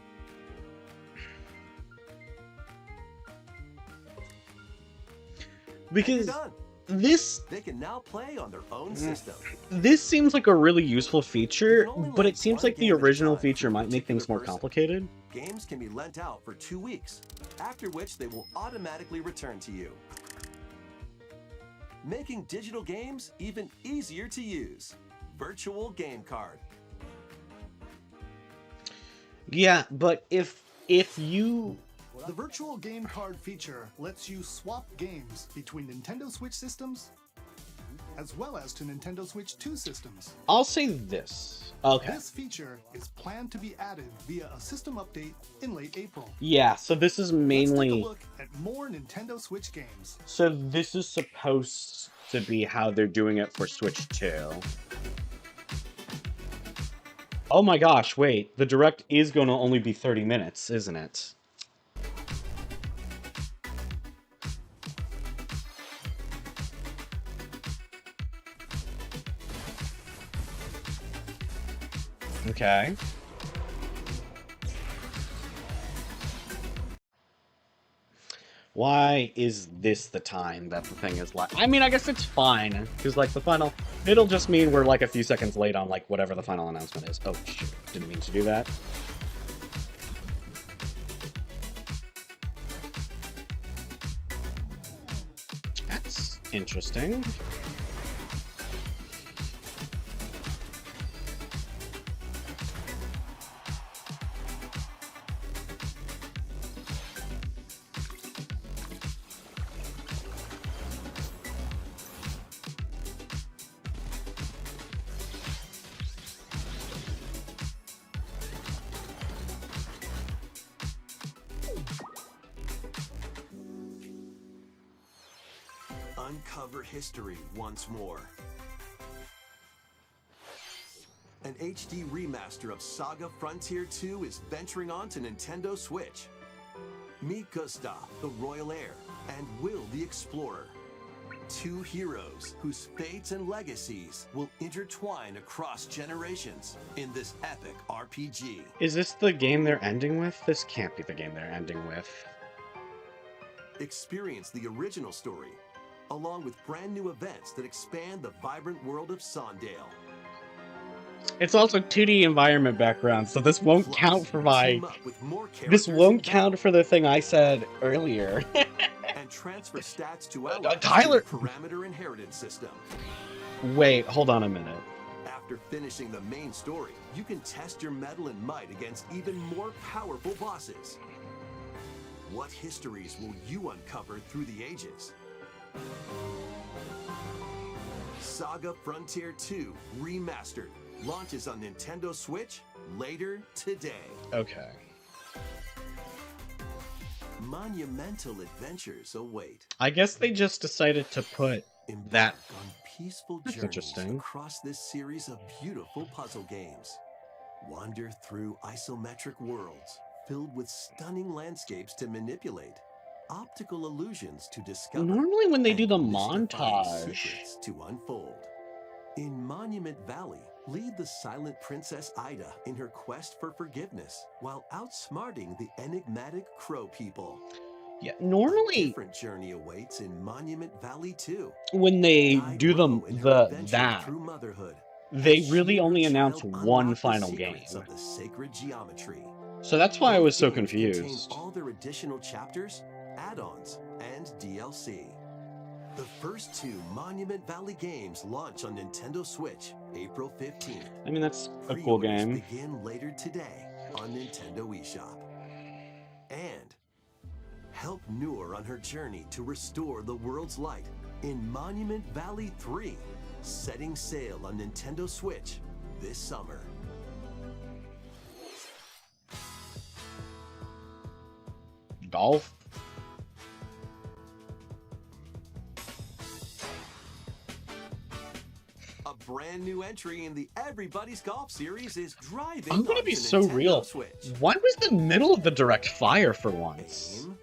you're Because done. this They can now play on their own system. seems like a really useful feature, You can only but lend it seems one like the game at a original time feature to a might make things more particular person. complicated. Games can be lent out for 2 weeks, after which they will automatically return to you. Making digital games even easier to use. Virtual Game Card. Yeah, but if you The virtual game card feature lets you swap games between Nintendo Switch systems as well as to Nintendo Switch 2 systems. I'll say this. Okay. This feature is planned to be added via a system update in late April. Yeah, so this is mainly... Let's take a look at more Nintendo Switch games. So this is supposed to be how they're doing it for Switch 2. Oh my gosh, wait. The Direct is going to only be 30 minutes, isn't it? Okay. Why is this the time that the thing is like... I mean, I guess it's fine, because, like, the final... It'll just mean we're, like, a few seconds late on, like, whatever the final announcement is. Oh, shoot. Didn't mean to do that. That's interesting. Uncover history once more. An HD remaster of Saga Frontier 2 is venturing on to Nintendo Switch. Meet Gustav, the Royal Heir, and Will the Explorer. Two heroes whose fates and legacies will intertwine across generations in this epic RPG. Is this the game they're ending with? This can't be the game they're ending with. Experience the original story, along with brand new events that expand the vibrant world of Sondale. It's also 2D environment background, so this won't Plus, count for my... team up with more This characters won't in count for the thing I said earlier. and transfer stats to allies Tyler- through the parameter inheritance system. Wait, hold on a minute. After finishing the main story, you can test your mettle and might against even more powerful bosses. What histories will you uncover through the ages? Saga Frontier 2 Remastered launches on Nintendo Switch later today. Okay. Monumental adventures await. I guess they just decided to put Embark that... on peaceful That's journeys interesting. across this series of beautiful puzzle games. Wander through isometric worlds filled with stunning landscapes to manipulate, optical illusions to discover. Normally when they do and the mystifying montage... secrets to unfold. In Monument Valley, lead the silent Princess Ida in her quest for forgiveness while outsmarting the enigmatic Crow people. Yeah, A normally different journey awaits in Monument Valley 2. when they Guide do Ro in her adventure that, through motherhood, they as really she and only her announce child one unlock the final game. secrets of the sacred geometry. So that's why I was so Both games contain confused. all their additional chapters, add-ons, and DLC. The first two Monument Valley games launch on Nintendo Switch April 15th. I mean, that's a cool Pre-orders game. begin later today on Nintendo eShop. And help Noor on her journey to restore the world's light in Monument Valley 3, setting sail on Nintendo Switch this summer. Golf? A brand new entry in the Everybody's Golf series is driving I'm gonna onto be so Nintendo real. Switch. Why was the middle of the Direct fire for once? Aim.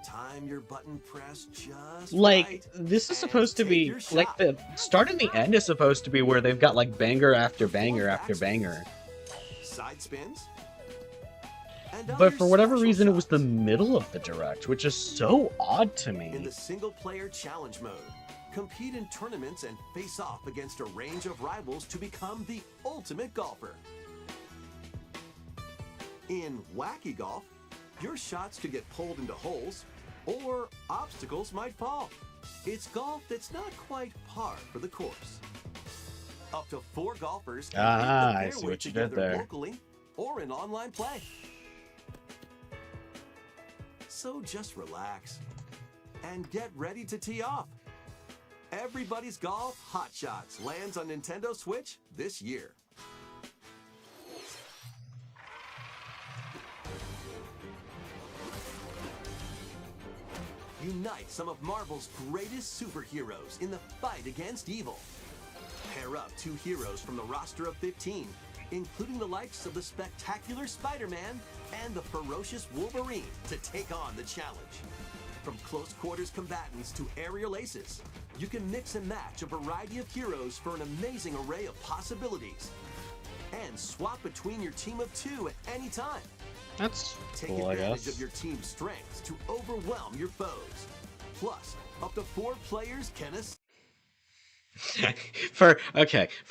Time your button press just Like, right, this is and supposed to take be, your like, shot. the start and the end is supposed to be where they've got, like, banger after banger after banger. Side spins. And But other for whatever special reason, it was the shots. middle of the Direct, which is so odd to In me. the single-player challenge mode, compete in tournaments and face off against a range of rivals to become the ultimate golfer. In Wacky Golf, your shots could get pulled into holes, or obstacles might fall. It's golf that's not quite par for the course. Up to 4 golfers can Ah, hit the I see fairway what you did together there. locally or in online play. So just relax and get ready to tee off. Everybody's Golf Hot Shots lands on Nintendo Switch this year. Unite some of Marvel's greatest superheroes in the fight against evil. Pair up 2 heroes from the roster of 15, including the likes of the spectacular Spider-Man and the ferocious Wolverine, to take on the challenge. From close quarters combatants to aerial aces, you can mix and match a variety of heroes for an amazing array of possibilities. And swap between your team of 2 at any time. That's Take cool, I advantage guess. of your team's strengths to overwhelm your foes. Plus, up to 4 players can For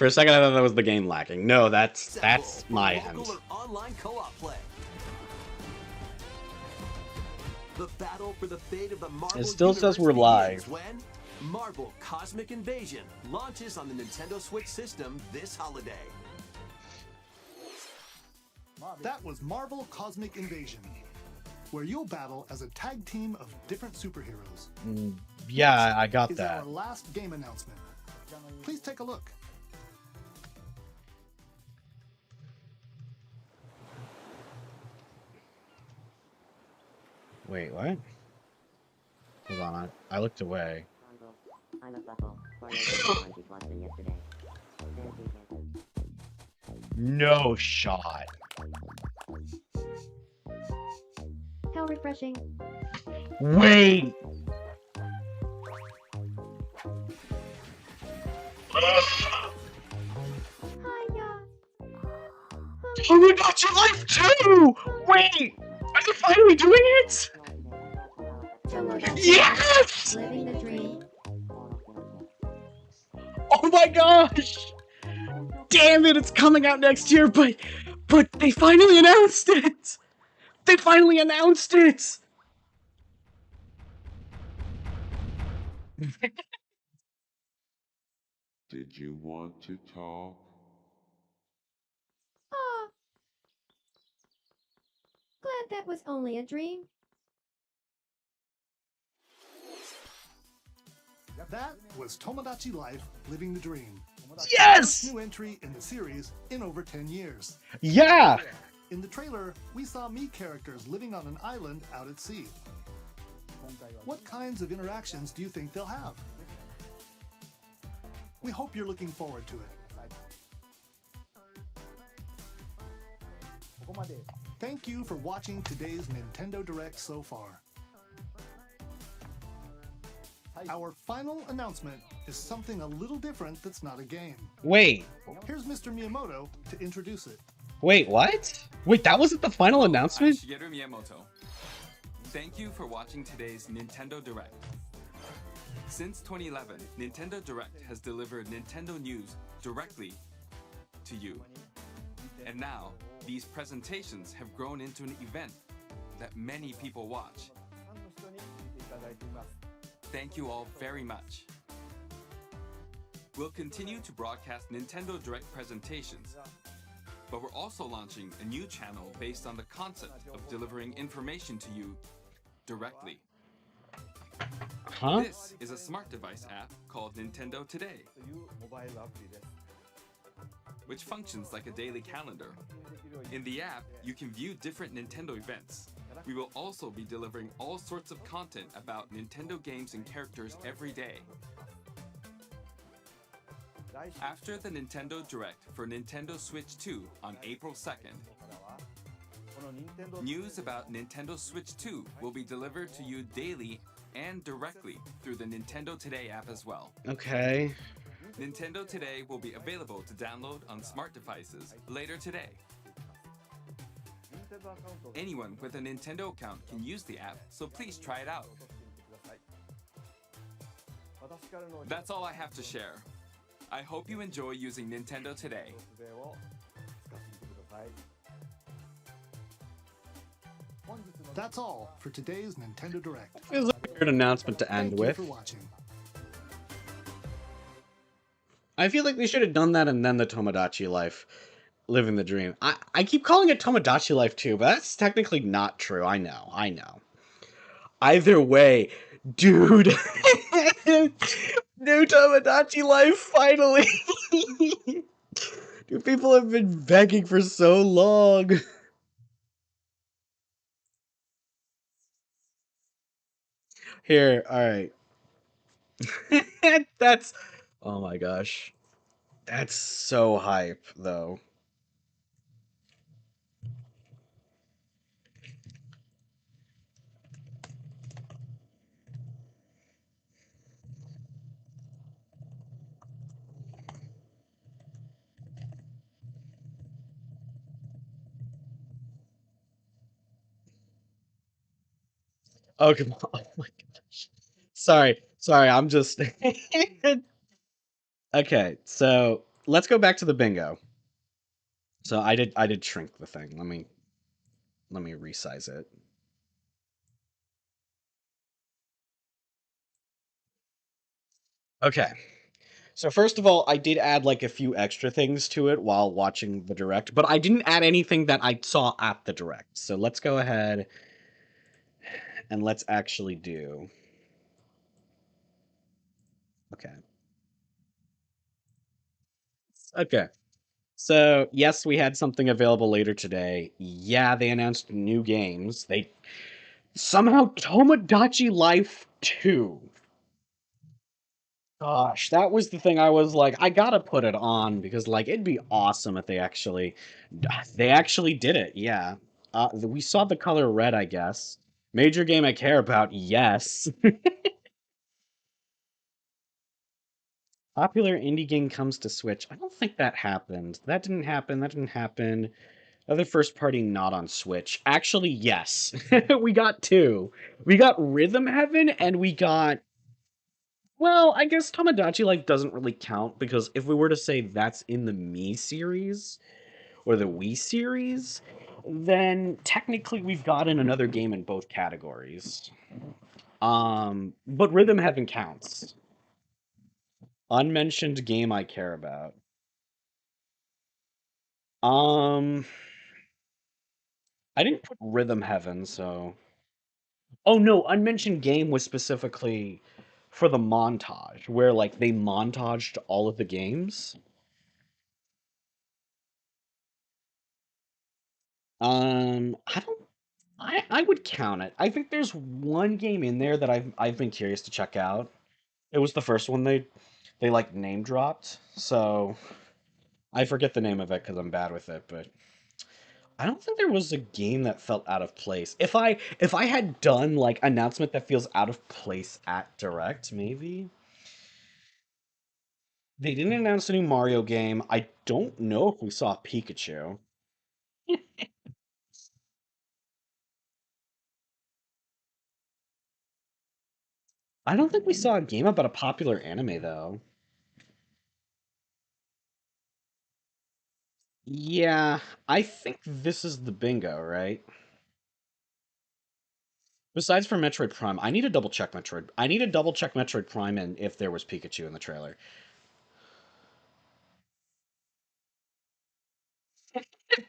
a second I thought that was the game lacking. No, that's assemble my for end. local or online co-op play. The battle for the fate of the Marvel It still says Universe we're begins live. when Marvel Cosmic Invasion launches on the Nintendo Switch system this holiday. That was Marvel Cosmic Invasion, where you'll battle as a tag team of different superheroes. Yeah, I got Is that. our last game announcement. Please take a look. Wait, what? Hold on, I looked away. I'm a buckle. Quarter Boston yesterday. No shot. How refreshing. Wait! Hiya. Tomodachi Life 2! Wait! Are they finally doing it? Yes! Living the dream. Oh my gosh! Damn it, it's coming out next year, but they finally announced it! They finally announced it! Did you want to talk? Ah. Glad that was only a dream. That was Tomodachi Life Living the Dream. Yes! First new entry in the series in over 10 years. Yeah! In the trailer, we saw Mii characters living on an island out at sea. What kinds of interactions do you think they'll have? We hope you're looking forward to it. Thank you for watching today's Nintendo Direct so far. Our final announcement is something a little different that's not a game. Wait, Here's Mr. Miyamoto to introduce it. wait, what? Wait, that wasn't the final announcement? I'm Shigeru Miyamoto. Thank you for watching today's Nintendo Direct. Since 2011, Nintendo Direct has delivered Nintendo news directly to you. And now, these presentations have grown into an event that many people watch. Thank you all very much. We'll continue to broadcast Nintendo Direct presentations, but we're also launching a new channel based on the concept of delivering information to you directly. Huh? This is a smart device app called Nintendo Today, which functions like a daily calendar. In the app, you can view different Nintendo events. We will also be delivering all sorts of content about Nintendo games and characters every day. After the Nintendo Direct for Nintendo Switch 2 on April 2nd, news about Nintendo Switch 2 will be delivered to you daily and directly through the Nintendo Today app as well. Okay. Nintendo Today will be available to download on smart devices later today. Anyone with a Nintendo account can use the app, so please try it out. That's all I have to share. I hope you enjoy using Nintendo Today. That's all for today's Nintendo Direct. It was a weird announcement to end Thank you with. for watching. I feel like they should have done that and then the Tomodachi Life, living the dream. I keep calling it Tomodachi Life 2, but that's technically not true. I know. Either way, dude, New Tomodachi Life, finally! Dude, people have been begging for so long. Here, alright. That's. Oh my gosh. That's so hype, though. Oh, come on. Oh my gosh. Sorry, I'm just. Okay, so let's go back to the bingo. So I did shrink the thing. Let me resize it. Okay. So first of all, I did add like a few extra things to it while watching the direct, but I didn't add anything that I saw at the direct. So let's go ahead and let's actually do. Okay. Okay. So, yes, we had something available later today. Yeah, they announced new games. They somehow Tomodachi Life 2. Gosh, that was the thing I was like, I gotta put it on because like it'd be awesome if they actually did it. Yeah. We saw the color red, I guess. Major game I care about, yes. Popular indie game comes to Switch. I don't think that happened. That didn't happen. That didn't happen. Other first party not on Switch. Actually, yes. We got two. We got Rhythm Heaven and we got. Well, I guess Tomodachi like doesn't really count because if we were to say that's in the Me series or the Wii series, then technically we've gotten another game in both categories. But Rhythm Heaven counts. Unmentioned game I care about. Um, I didn't put Rhythm Heaven, so. Oh no, unmentioned game was specifically for the montage, where like they montaged all of the games. I don't. I would count it. I think there's one game in there that I've been curious to check out. It was the first one they like name dropped, so I forget the name of it because I'm bad with it, but I don't think there was a game that felt out of place. If I had done like announcement that feels out of place at Direct, maybe. They didn't announce a new Mario game. I don't know if we saw Pikachu. I don't think we saw a game about a popular anime though. Yeah, I think this is the bingo, right? Besides for Metroid Prime, I need to double check Metroid. I need to double check Metroid Prime and if there was Pikachu in the trailer.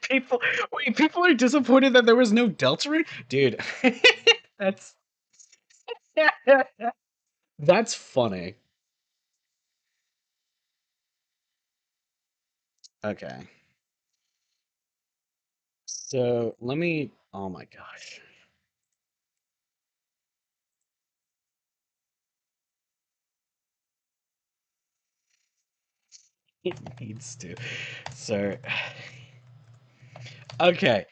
People, wait, people are disappointed that there was no Deltarune, dude. That's that's funny. Okay, so let me. Oh my gosh, it needs to. So, okay.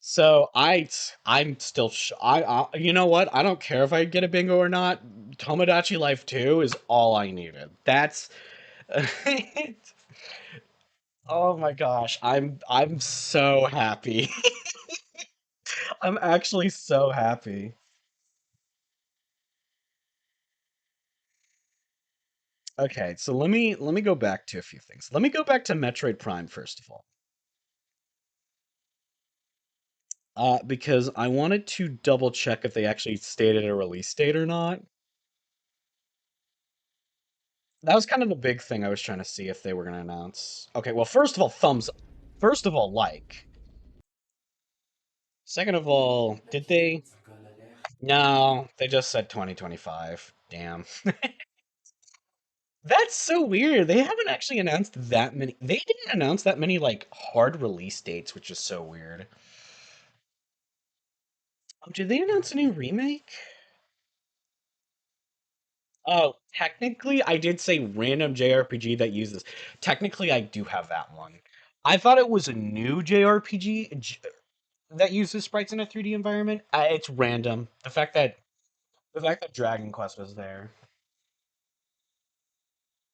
So I'm still you know what? I don't care if I get a bingo or not. Tomodachi Life 2 is all I needed. That's oh my gosh. I'm so happy. I'm actually so happy. Okay, so let me go back to a few things. Let me go back to Metroid Prime first of all. Because I wanted to double check if they actually stated a release date or not. That was kind of the big thing I was trying to see if they were going to announce. Okay, well, first of all, thumbs. First of all, like. Second of all, did they? No, they just said 2025. Damn. That's so weird. They haven't actually announced that many. They didn't announce that many like hard release dates, which is so weird. Oh, did they announce a new remake? Oh, technically, I did say random JRPG that uses. Technically, I do have that one. I thought it was a new JRPG that uses sprites in a 3D environment. It's random. The fact that Dragon Quest was there.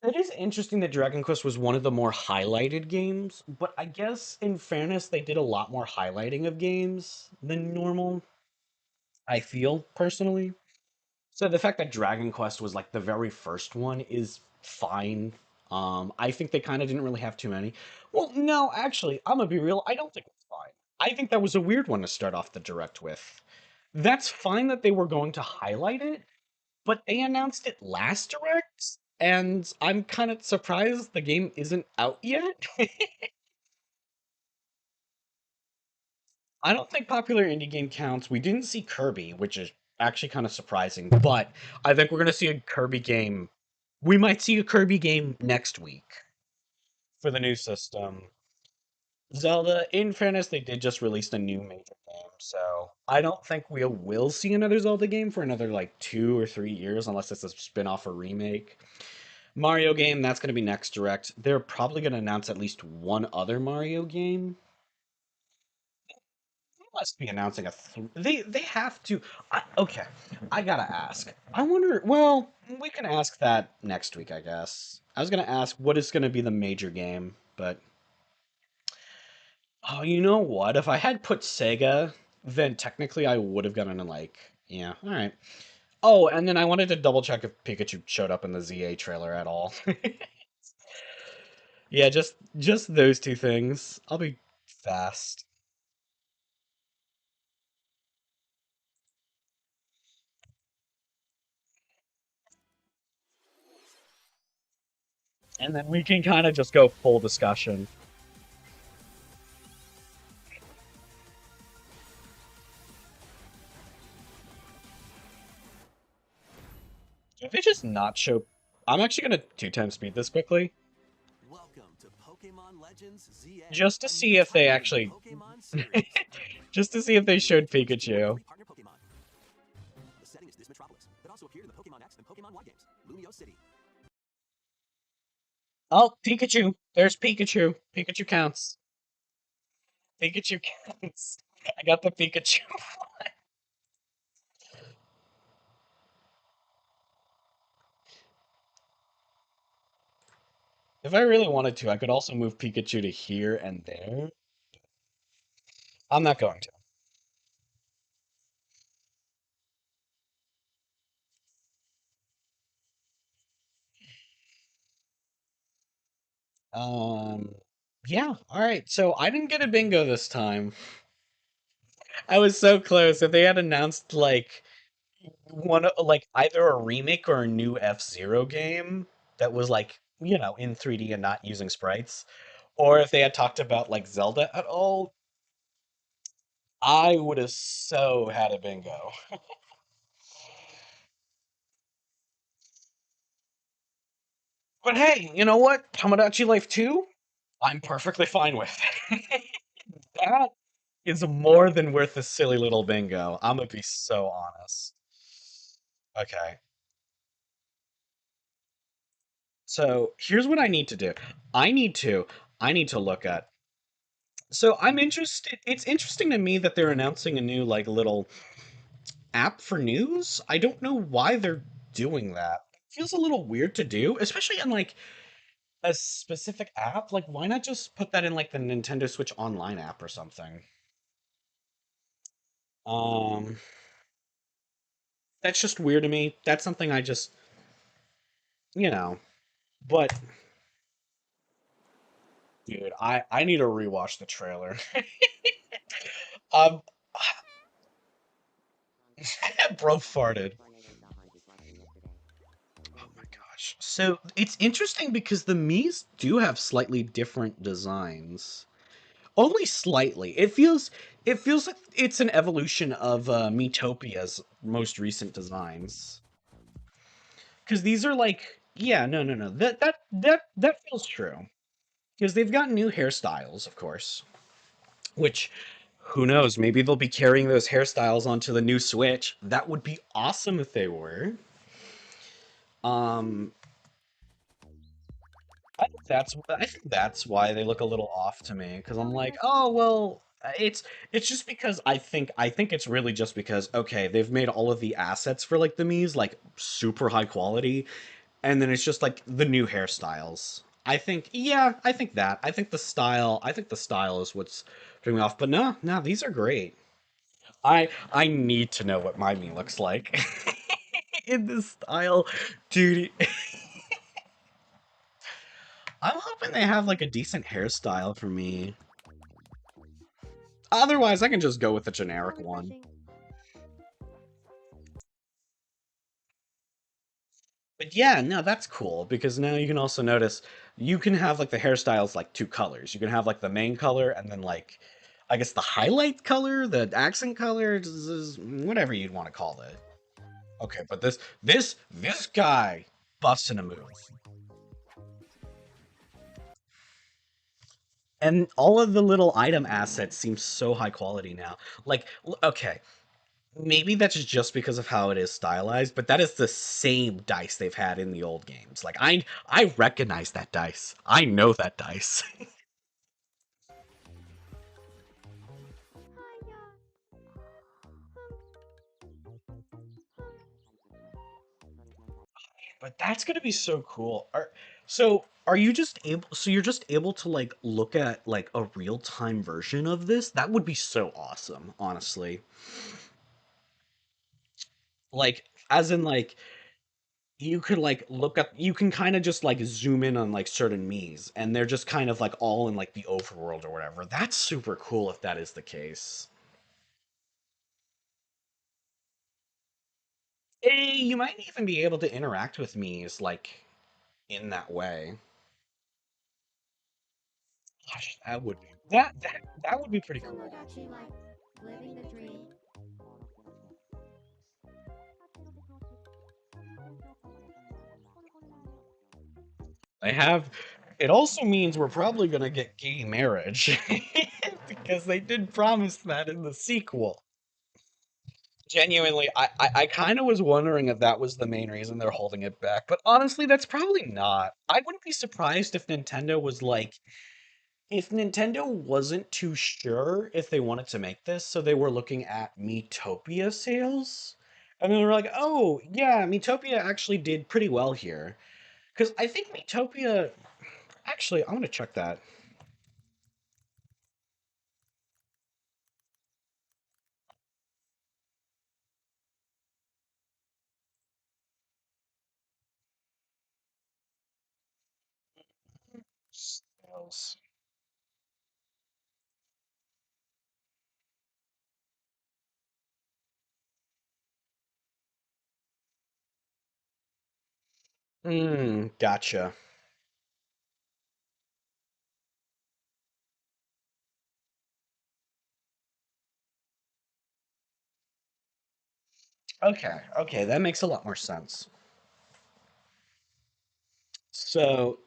It is interesting that Dragon Quest was one of the more highlighted games, but I guess in fairness, they did a lot more highlighting of games than normal, I feel personally. So the fact that Dragon Quest was like the very first one is fine. I think they kind of didn't really have too many. Well, no, actually, I'm gonna be real. I don't think it's fine. I think that was a weird one to start off the direct with. That's fine that they were going to highlight it, but they announced it last direct, and I'm kind of surprised the game isn't out yet. I don't think popular indie game counts. We didn't see Kirby, which is actually kind of surprising, but I think we're going to see a Kirby game. We might see a Kirby game next week for the new system. Zelda, in fairness, they did just release a new major game, so I don't think we will see another Zelda game for another like 2 or 3 years, unless it's a spin-off or remake. Mario game, that's going to be next direct. They're probably going to announce at least one other Mario game. They must be announcing they have to. Okay, I gotta ask. I wonder. Well, we can ask that next week, I guess. I was gonna ask what is going to be the major game, but oh, you know what? If I had put Sega, then technically I would have gotten a like. Yeah, all right. Oh, and then I wanted to double check if Pikachu showed up in the ZA trailer at all. Yeah, just those two things. I'll be fast. And then we can kind of just go full discussion. If they just not show, I'm actually gonna 2 times speed this quickly, Welcome to Pokemon Legends ZA, just to a see new if they title in the actually, Pokemon series. just to see if they showed Pikachu. Partner Pokemon. The setting is this metropolis, but also appeared in the Pokemon X and Pokemon Y games. Lumio City. Oh, Pikachu! There's Pikachu. Pikachu counts. Pikachu counts. I got the Pikachu. If I really wanted to, I could also move Pikachu to here and there. I'm not going to. Um, yeah, all right. So I didn't get a bingo this time. I was so close. If they had announced like like either a remake or a new F-Zero game that was like, in 3D and not using sprites, or if they had talked about like Zelda at all, I would have so had a bingo. But hey, you know what? Tomodachi Life 2, I'm perfectly fine with. That is more than worth a silly little bingo. I'm gonna be so honest. Okay. So here's what I need to do. I need to I need to look at. So I'm interested. It's interesting to me that they're announcing a new like little app for news. I don't know why they're doing that. It feels a little weird to do, especially in like a specific app. Like why not just put that in like the Nintendo Switch Online app or something? Um that's just weird to me. That's something I just, you know, but dude, I need to rewatch the trailer. um bro farted. Oh my gosh. So it's interesting because the Mii's do have slightly different designs. Only slightly. It feels like it's an evolution of Miitopia's most recent designs. Because these are like Yeah, no, no, no. That feels true because they've got new hairstyles, of course. Which, who knows? Maybe they'll be carrying those hairstyles onto the new Switch. That would be awesome if they were. Um, I think that's why they look a little off to me because I'm like, oh well, it's just because I think it's really just because okay, they've made all of the assets for like the Mii's like super high quality, and then it's just like the new hairstyles. I think yeah, I think that. I think the style is what's putting me off. But no, no, these are great. I need to know what my Mii looks like in this style, dude. I'm hoping they have like a decent hairstyle for me. Otherwise, I can just go with the How generic one. refreshing. But yeah, no, that's cool because now you can also notice you can have like the hairstyles like two colors. You can have like the main color and then like I guess the highlight color, the accent color, whatever you'd want to call it. Okay, but this guy busting a move. And all of the little item assets seem so high quality now. Like, okay, maybe that's just because of how it is stylized, but that is the same dice they've had in the old games. Like I recognize that dice. I know that dice. But that's gonna be so cool. Are you just able so you're just able to like look at like a real-time version of this? That would be so awesome, honestly. Like as in like you could like look up you can kind of just like zoom in on like certain Mii's and they're just kind of like all in like the overworld or whatever. That's super cool if that is the case. You might even be able to interact with Mii's like in that way. Gosh, that would be pretty cool. Tomodachi life. Living the dream. I have it also means we're probably gonna get gay marriage because they did promise that in the sequel. Genuinely, I kind of was wondering if that was the main reason they're holding it back, but honestly, that's probably not. I wouldn't be surprised if Nintendo was like, if Nintendo wasn't too sure if they wanted to make this, so they were looking at Miitopia sales, and they were like, oh, yeah, Miitopia actually did pretty well here. Because I think Miitopia, actually, I want to check that. Sales. Gotcha. Okay, okay, that makes a lot more sense. So,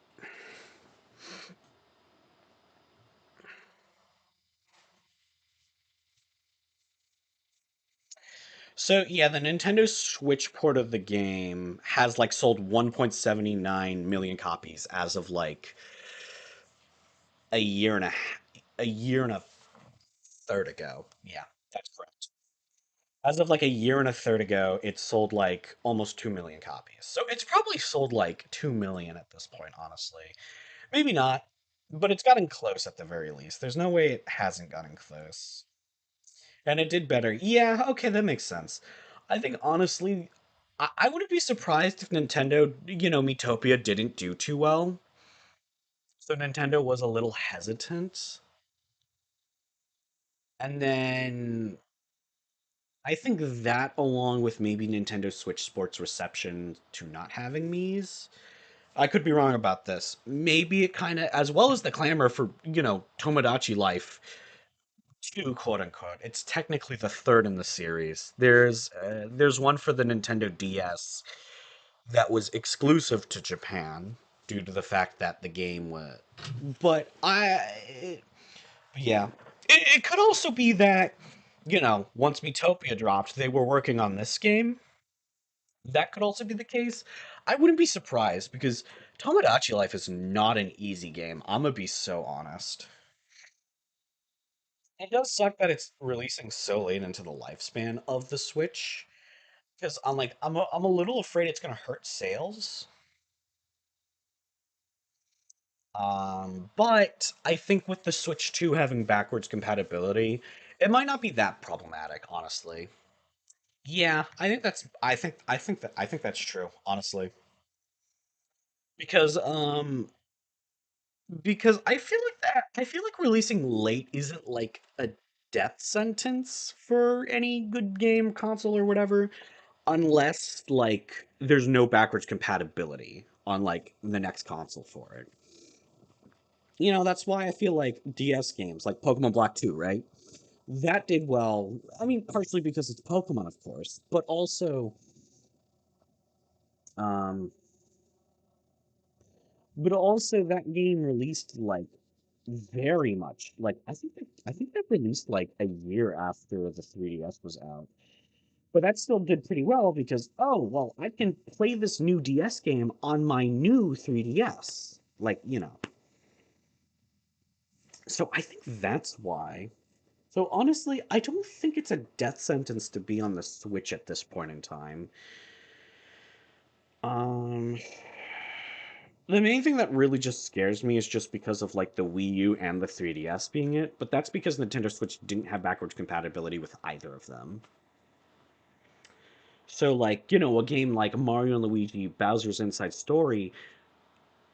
so yeah, the Nintendo Switch port of the game has like sold 1.79 million copies as of like a year and a year and a third ago. Yeah, that's correct. As of like a year and a third ago, it sold like almost 2 million copies. So it's probably sold like 2 million at this point, honestly. Maybe not, but it's gotten close at the very least. There's no way it hasn't gotten close. And it did better. Yeah, okay, that makes sense. I think honestly, I wouldn't be surprised if Nintendo, Miitopia didn't do too well. So Nintendo was a little hesitant. And then I think that, along with maybe Nintendo Switch Sports reception to not having Mii's, I could be wrong about this. Maybe it kind of, as well as the clamor for, Tomodachi Life 2, quote unquote. It's technically the third in the series. There's one for the Nintendo DS, that was exclusive to Japan due to the fact that the game was. But yeah, it could also be that once Metopia dropped, they were working on this game. That could also be the case. I wouldn't be surprised because Tomodachi Life is not an easy game. I'm gonna be so honest. It does suck that it's releasing so late into the lifespan of the Switch. Because I'm a little afraid it's gonna hurt sales. But I think with the Switch 2 having backwards compatibility, it might not be that problematic, honestly. Yeah, I think that's true, honestly. Because I feel like releasing late isn't like a death sentence for any good game console or whatever, unless like there's no backwards compatibility on like the next console for it. That's why I feel like DS games like Pokemon Black 2, right? That did well. I mean, partially because it's Pokemon, of course, but um also that game released like very much like I think that released like a year after the 3DS was out. But that still did pretty well because oh well, I can play this new DS game on my new 3DS. So I think that's why. So honestly, I don't think it's a death sentence to be on the Switch at this point in time. Um, the main thing that really just scares me is just because of like the Wii U and the 3DS being it, but that's because Nintendo Switch didn't have backwards compatibility with either of them. So like, a game like Mario and Luigi Bowser's Inside Story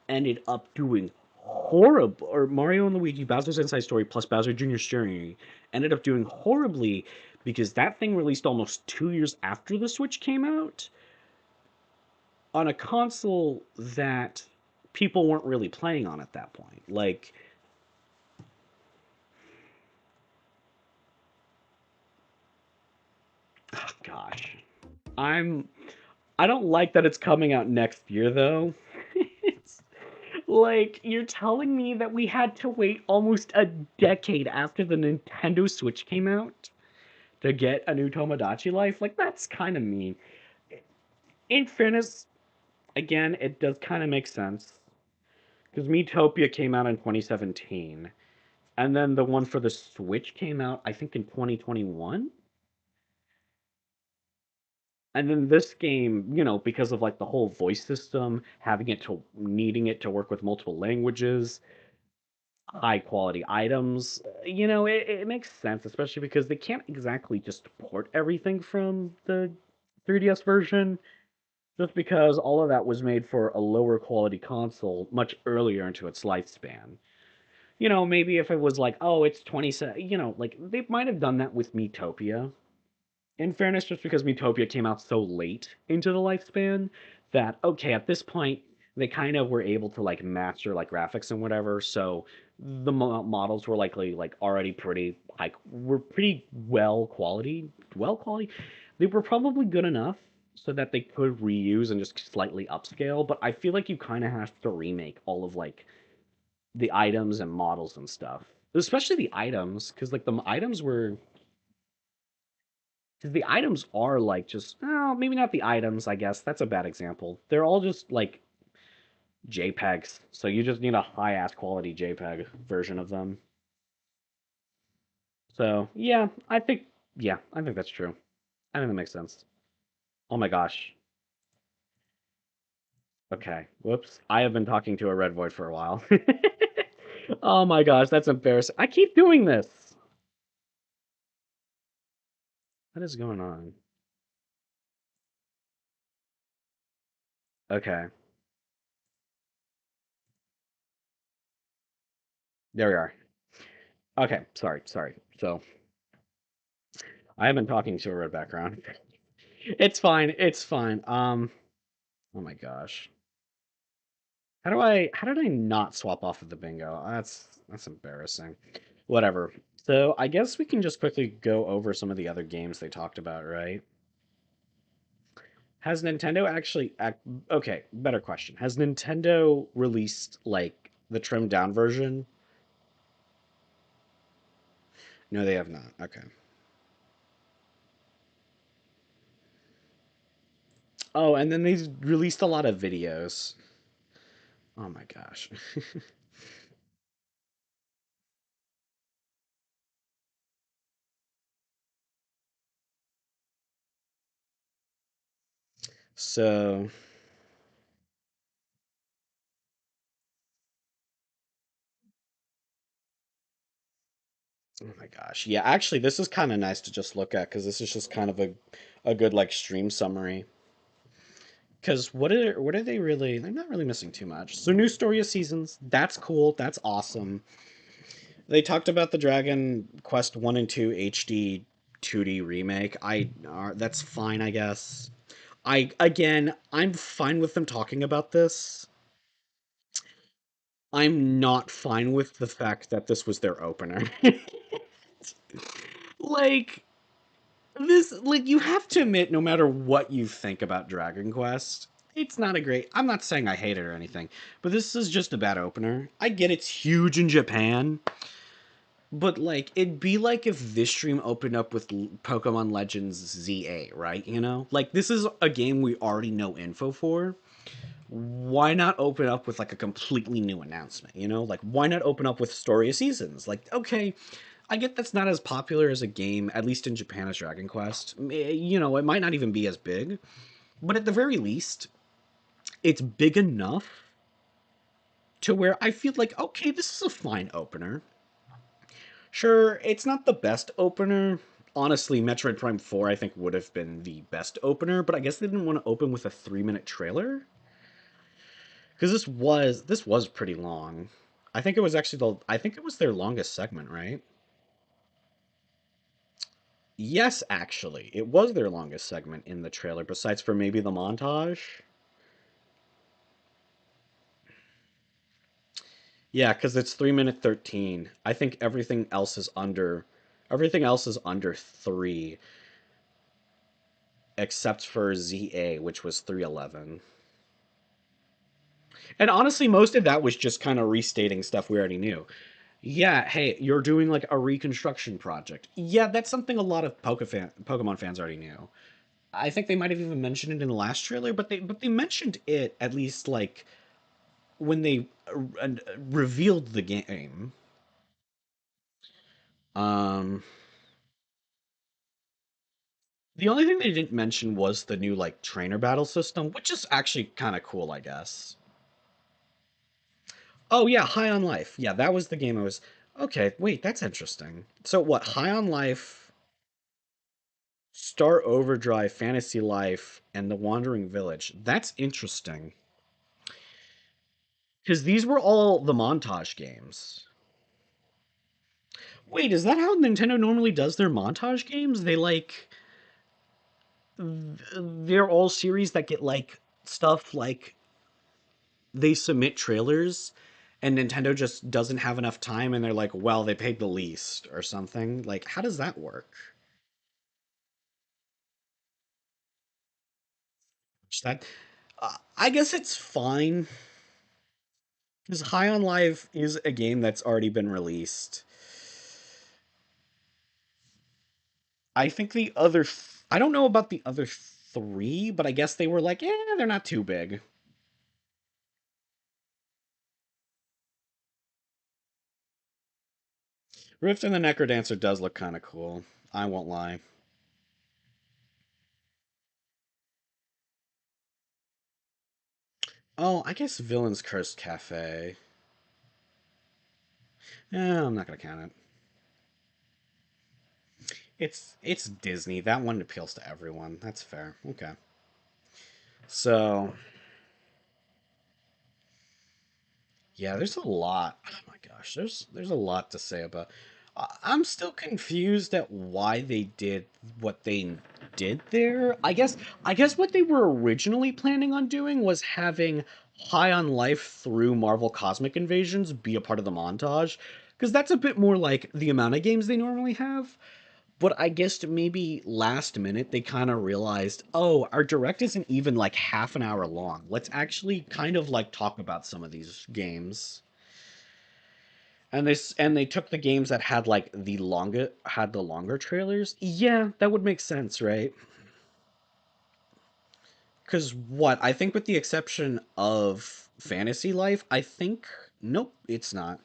ended up doing horrible, or Mario and Luigi Bowser's Inside Story plus Bowser Jr.'s Journey ended up doing horribly because that thing released almost 2 years after the Switch came out on a console that people weren't really playing on at that point. Like, oh gosh, I'm I don't like that it's coming out next year though. It's like you're telling me that we had to wait almost a decade after the Nintendo Switch came out to get a new Tomodachi Life. Like that's kind of mean. In fairness, again, it does kind of make sense because Miitopia came out in 2017, and then the one for the Switch came out, I think, in 2021. And then this game, because of like the whole voice system, having it to needing it to work with multiple languages, high quality items, it makes sense, especially because they can't exactly just port everything from the 3DS version, just because all of that was made for a lower quality console much earlier into its lifespan. Maybe if it was like, oh, it's 27, like they might have done that with Miitopia, in fairness, just because Miitopia came out so late into the lifespan that okay, at this point they kind of were able to like master like graphics and whatever, so the models were likely like already pretty like were pretty well quality. They were probably good enough so that they could reuse and just slightly upscale, but I feel like you kind of have to remake all of like the items and models and stuff, especially the items, because like the items were 'cause the items are like just oh, maybe not the items, I guess. That's a bad example. They're all just like JPEGs. So you just need a high ass quality JPEG version of them. So yeah, I think that's true. I think that makes sense. Oh my gosh. Okay. Whoops. I have been talking to a red void for a while. Oh my gosh, that's embarrassing. I keep doing this. What is going on? Okay. There we are. Okay, sorry. So I have been talking to a red background. It's fine. It's fine. Oh my gosh. How did I not swap off of the bingo? That's embarrassing. Whatever. So I guess we can just quickly go over some of the other games they talked about, right? Has Nintendo actually okay, better question. Has Nintendo released like the trimmed down version? No, they have not. Okay. Oh, and then they released a lot of videos. Oh my gosh. So, oh my gosh. Yeah, actually this is kind of nice to just look at because this is just kind of a good like stream summary. Because what are they really? They're not really missing too much. So new story of seasons. That's cool. That's awesome. They talked about the Dragon Quest 1 and 2 HD 2D remake. That's fine, I guess. I'm fine with them talking about this. I'm not fine with the fact that this was their opener. Like like you have to admit, no matter what you think about Dragon Quest, it's not a great. I'm not saying I hate it or anything, but this is just a bad opener. I get it's huge in Japan, but like it'd be like if this stream opened up with Pokemon Legends ZA, right? You know, like this is a game we already know info for. Why not open up with like a completely new announcement? You know, like why not open up with Story of Seasons? Like, okay, I get that's not as popular as a game, at least in Japan, as Dragon Quest. You know, it might not even be as big, but at the very least, it's big enough to where I feel like, okay, this is a fine opener. Sure, it's not the best opener. Honestly, Metroid Prime 4 I think would have been the best opener, but I guess they didn't want to open with a 3-minute trailer because this was pretty long. I think it was actually I think it was their longest segment, right? Yes, actually. It was their longest segment in the trailer, besides for maybe the montage. Yeah, because it's 3 minute 13. I think everything else is under 3, except for ZA, which was 3:11. And honestly, most of that was just kind of restating stuff we already knew. Yeah, hey, you're doing like a reconstruction project. Yeah, that's something a lot of Pokemon fans already knew. I think they might have even mentioned it in the last trailer, but they mentioned it at least like when they revealed the game. Um, the only thing they didn't mention was the new like trainer battle system, which is actually kind of cool, I guess. Oh yeah, High on Life. Yeah, that was the game I was. Okay, wait, that's interesting. So what? High on Life, Star Overdrive, Fantasy Life, and The Wandering Village. That's interesting because these were all the montage games. Wait, is that how Nintendo normally does their montage games? They like they're all series that get like stuff like they submit trailers and Nintendo just doesn't have enough time and they're like, well, they paid the least or something. Like, how does that work? That I guess it's fine because High on Life is a game that's already been released. I think I don't know about the other three, but I guess they were like, yeah, they're not too big. Rift and the Necrodancer does look kind of cool. I won't lie. Oh, I guess Villain's Cursed Cafe. I'm not gonna count it. It's Disney. That one appeals to everyone. That's fair. Okay. So yeah, there's a lot. Oh my gosh, there's a lot to say about. I'm still confused at why they did what they did there. I guess what they were originally planning on doing was having High on Life through Marvel Cosmic Invasions be a part of the montage, because that's a bit more like the amount of games they normally have. But I guess maybe last minute they kind of realized, oh, our direct isn't even like half an hour long. Let's actually kind of like talk about some of these games. And they took the games that had the longer trailers. Yeah, that would make sense, right? Because what I think, with the exception of Fantasy Life, I think nope, it's not.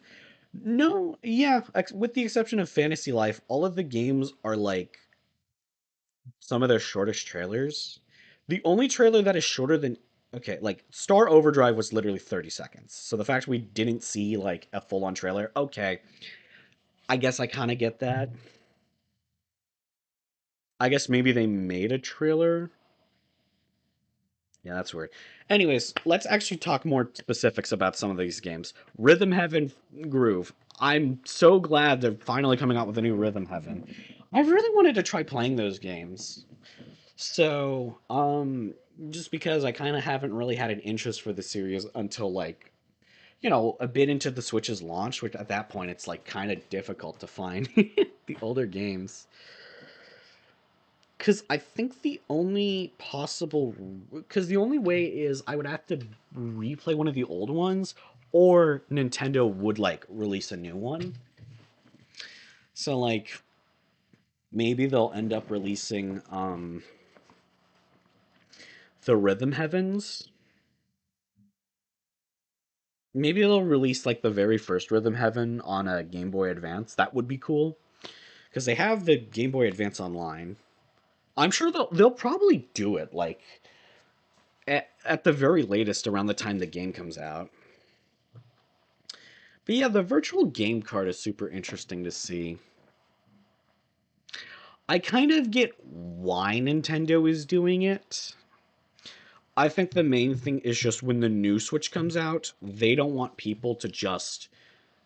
No, yeah, with the exception of Fantasy Life, all of the games are like some of their shortest trailers. The only trailer that is shorter than okay, like Star Overdrive was literally 30 seconds. So the fact we didn't see like a full-on trailer, okay, I guess I kind of get that. I guess maybe they made a trailer. Yeah, that's weird. Anyways, let's actually talk more specifics about some of these games. Rhythm Heaven Groove. I'm so glad they're finally coming out with a new Rhythm Heaven. I really wanted to try playing those games. So, just because I kind of haven't really had an interest for the series until like, a bit into the Switch's launch, which at that point it's like kind of difficult to find the older games. Because I think because the only way is I would have to replay one of the old ones, or Nintendo would like release a new one. So like maybe they'll end up releasing the Rhythm Heavens. Maybe they'll release like the very first Rhythm Heaven on a Game Boy Advance. That would be cool because they have the Game Boy Advance online. I'm sure they'll probably do it like at the very latest around the time the game comes out. But yeah, the virtual game card is super interesting to see. I kind of get why Nintendo is doing it. I think the main thing is just when the new Switch comes out, they don't want people to just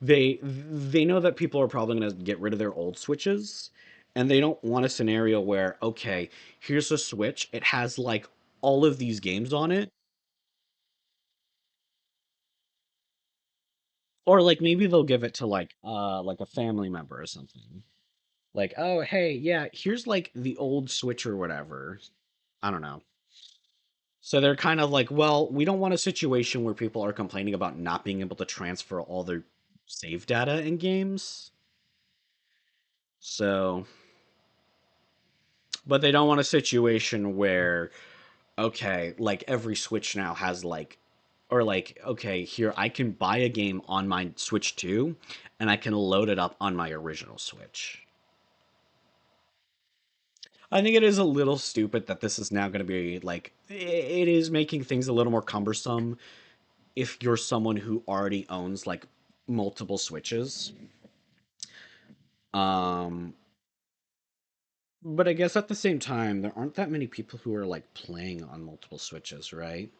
they know that people are probably going to get rid of their old Switches, and they don't want a scenario where, okay, here's a Switch, it has like all of these games on it, or like maybe they'll give it to like a family member or something. Like, oh, hey, yeah, here's like the old Switch or whatever. I don't know. So they're kind of like, well, we don't want a situation where people are complaining about not being able to transfer all their save data in games. So, but they don't want a situation where, okay, like every Switch now has like, or like, okay, here, I can buy a game on my Switch 2, and I can load it up on my original Switch. I think it is a little stupid that this is now going to be like it is making things a little more cumbersome if you're someone who already owns like multiple Switches. Um but I guess at the same time there aren't that many people who are like playing on multiple Switches, right?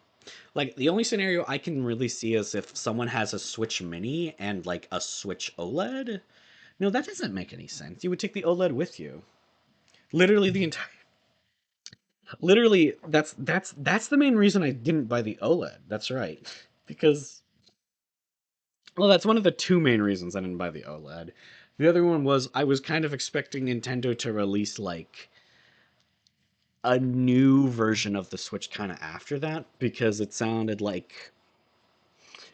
Like the only scenario I can really see is if someone has a Switch Mini and like a Switch OLED. No, that doesn't make any sense. You would take the OLED with you. Literally the entire Literally, that's the main reason I didn't buy the OLED. That's right. Because well, that's one of the two main reasons I didn't buy the OLED. The other one was I was kind of expecting Nintendo to release like a new version of the Switch kind of after that because it sounded like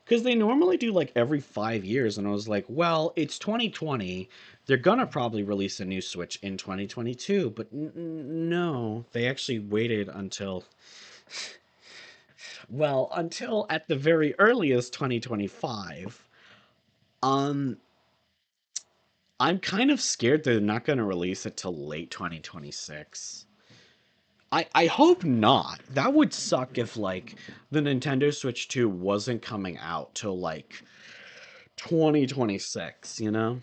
because they normally do like every 5 years, and I was like, well, it's 2020. They're gonna probably release a new Switch in 2022, but no, they actually waited until until at the very earliest 2025. Um, I'm kind of scared they're not going to release it till late 2026. I hope not. That would suck if like the Nintendo Switch 2 wasn't coming out till like 2026, you know?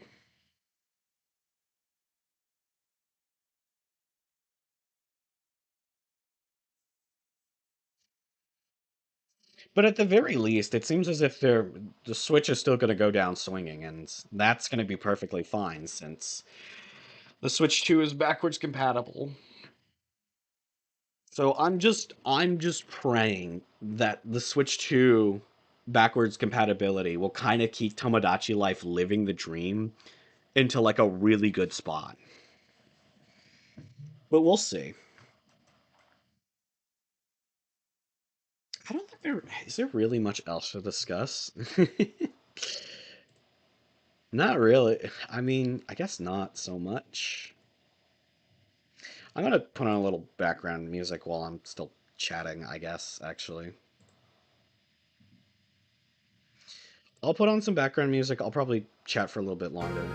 But at the very least, it seems as if the Switch is still going to go down swinging, and that's going to be perfectly fine since the Switch 2 is backwards compatible. So I'm just praying that the Switch 2 backwards compatibility will kind of keep Tomodachi Life living the dream into like a really good spot. But we'll see. I don't think there is there really much else to discuss. Not really. I mean, I guess not so much. I'm gonna put on a little background music while I'm still chatting, I guess, actually. I'll put on some background music. I'll probably chat for a little bit longer.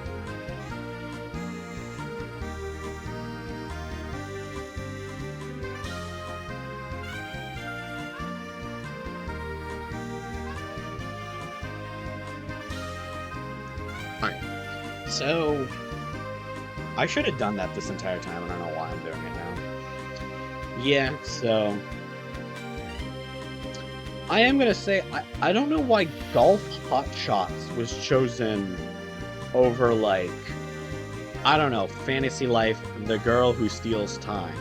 Alright, so I should have done that this entire time, and I don't know why I'm doing it now. Yeah, so I am gonna say I don't know why Golf Hot Shots was chosen over, like, I don't know, Fantasy Life, The Girl Who Steals Time.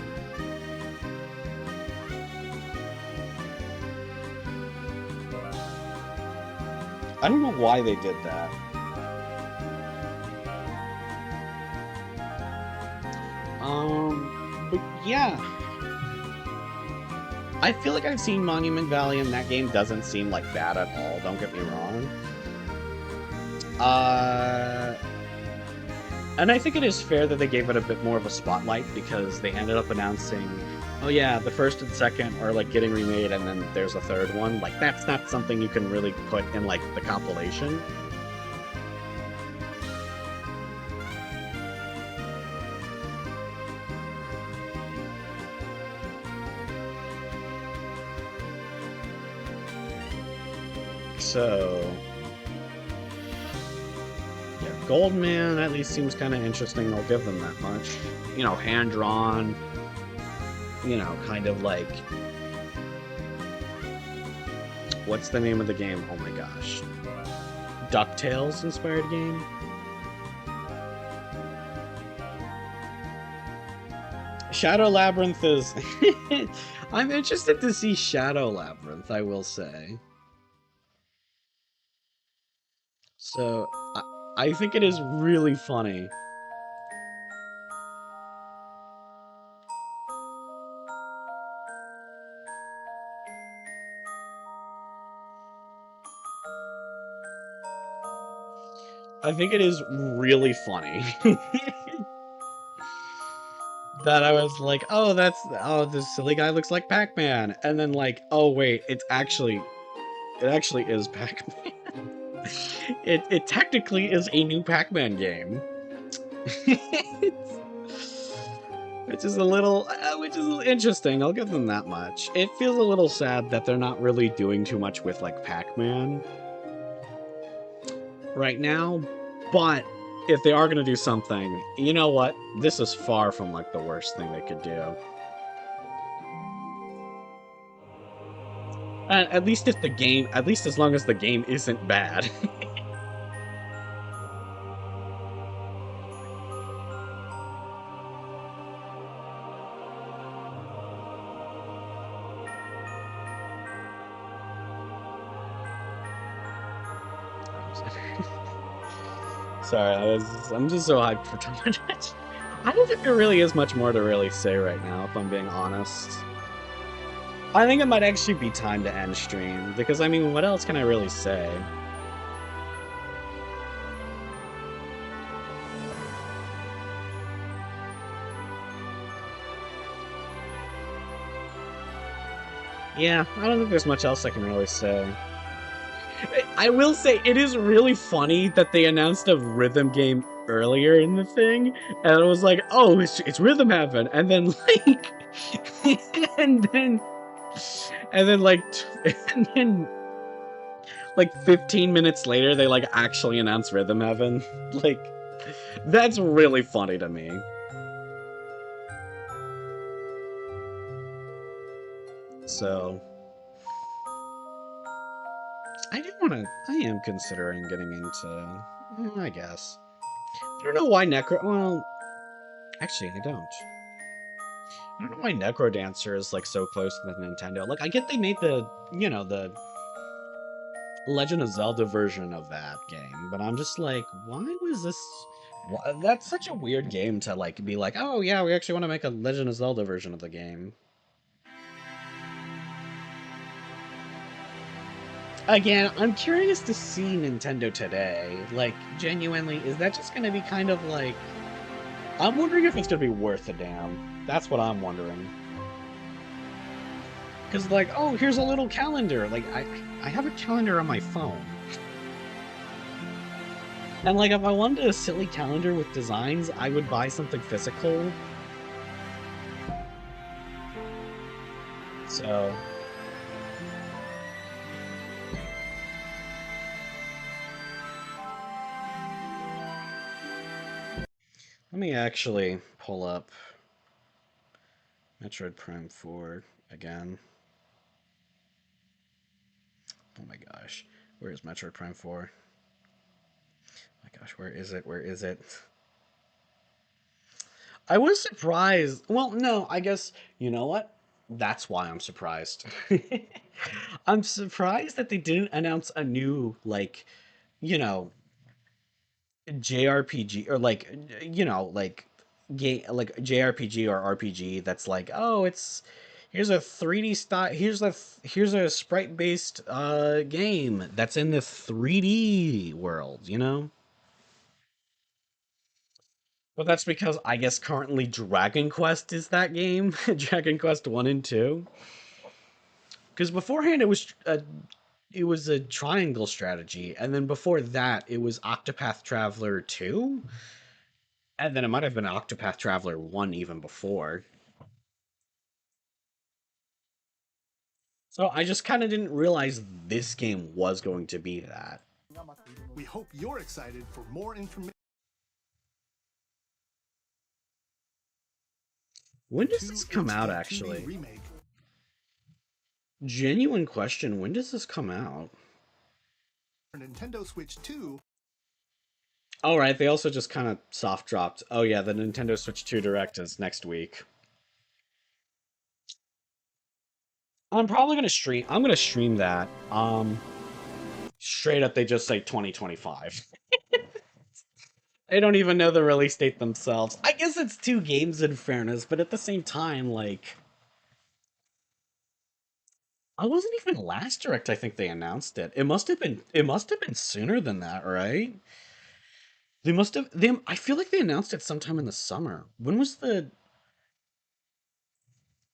I don't know why they did that. But yeah. I feel like I've seen Monument Valley, and that game doesn't seem like bad at all, don't get me wrong. And I think it is fair that they gave it a bit more of a spotlight, because they ended up announcing, oh yeah, the first and second are, like, getting remade, and then there's a third one. Like, that's not something you can really put in, like, the compilation. So yeah, Goldman at least seems kind of interesting. I'll give them that much. You know, hand-drawn, you know, kind of like, what's the name of the game? Oh my gosh. DuckTales inspired game? Shadow Labyrinth is... I'm interested to see Shadow Labyrinth, I will say. So, I think it is really funny. I think it is really funny. That I was like, oh, this silly guy looks like Pac-Man. And then, like, oh wait, it actually is Pac-Man. It technically is a new Pac-Man game. which is interesting. I'll give them that much. It feels a little sad that they're not really doing too much with, like, Pac-Man right now, but if they are going to do something, you know what? This is far from, like, the worst thing they could do. At least as long as the game isn't bad. Sorry, I'm just so hyped for Tomodachi. I don't think there really is much more to really say right now, if I'm being honest. I think it might actually be time to end stream, because, I mean, what else can I really say? Yeah, I don't think there's much else I can really say. I will say, it is really funny that they announced a rhythm game earlier in the thing, and it was like, oh, it's Rhythm Heaven, and then, like, and then, like, and then, like, 15 minutes later, they, like, actually announced Rhythm Heaven. Like, that's really funny to me. So, I am considering getting into, I guess. I don't know why well, actually, I don't. I don't know why Necrodancer is, like, so close to the Nintendo. Like, I get they made the, you know, the Legend of Zelda version of that game, but I'm just like, That's such a weird game to like be like, oh yeah, we actually want to make a Legend of Zelda version of the game. Again, I'm curious to see Nintendo today. Like, genuinely, is that just going to be kind of like? I'm wondering if it's going to be worth a damn. That's what I'm wondering. Because like, oh, here's a little calendar. Like, I have a calendar on my phone. And like, if I wanted a silly calendar with designs, I would buy something physical. So, let me actually pull up Metroid Prime 4 again. Oh my gosh. Where is Metroid Prime 4? Oh my gosh, where is it? Where is it? I was surprised. Well, no, I guess, you know what? That's why I'm surprised. I'm surprised that they didn't announce a new, like, you know, JRPG or like, like game like JRPG or RPG that's like, oh, it's here's a 3D style, here's a sprite-based game that's in the 3D world. But that's because I guess currently Dragon Quest is that game, Dragon Quest 1 and 2. Because beforehand it was a triangle strategy, and then before that it was Octopath Traveler 2, and then it might have been Octopath Traveler 1 even before. So I just kind of didn't realize this game was going to be that. We hope you're excited for more information. When does Two this come out, HD 2D actually? remake. Genuine question, when does this come out? For Nintendo Switch 2. All right, they also just kind of soft dropped. Oh yeah, the Nintendo Switch 2 Direct is next week. I'm probably gonna stream. I'm gonna stream that. Straight up, they just say 2025. They don't even know the release date themselves. I guess it's two games in fairness, but at the same time, like, I wasn't even last direct. I think they announced it. It must have been. It must have been sooner than that, right? They must have. They. I feel like they announced it sometime in the summer. When was the?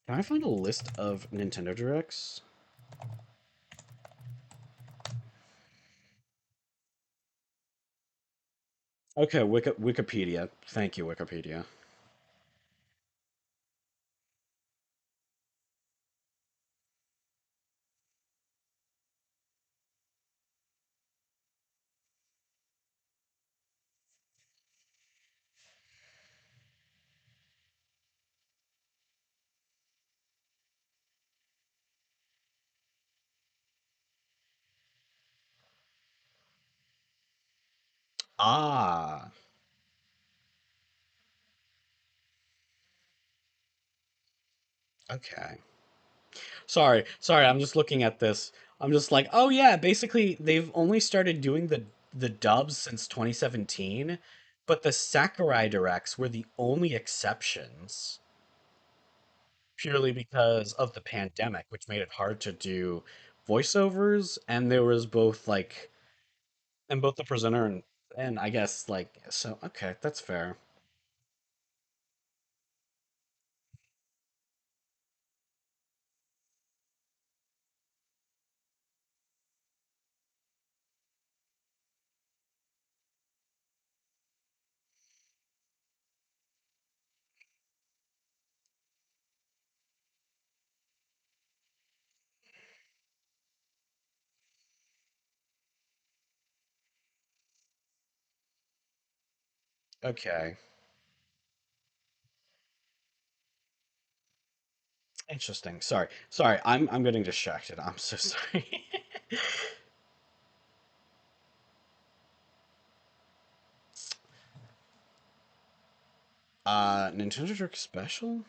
Can I find a list of Nintendo Directs? Okay, Wikipedia. Thank you, Wikipedia. Ah, okay. Sorry, I'm just looking at this. I'm just like, oh yeah, basically they've only started doing the dubs since 2017, but the Sakurai directs were the only exceptions, purely because of the pandemic, which made it hard to do voiceovers, and there was both like and both the presenter and I guess like so okay, that's fair. Okay. Interesting. Sorry, I'm getting distracted. I'm so sorry. Nintendo Direct Special?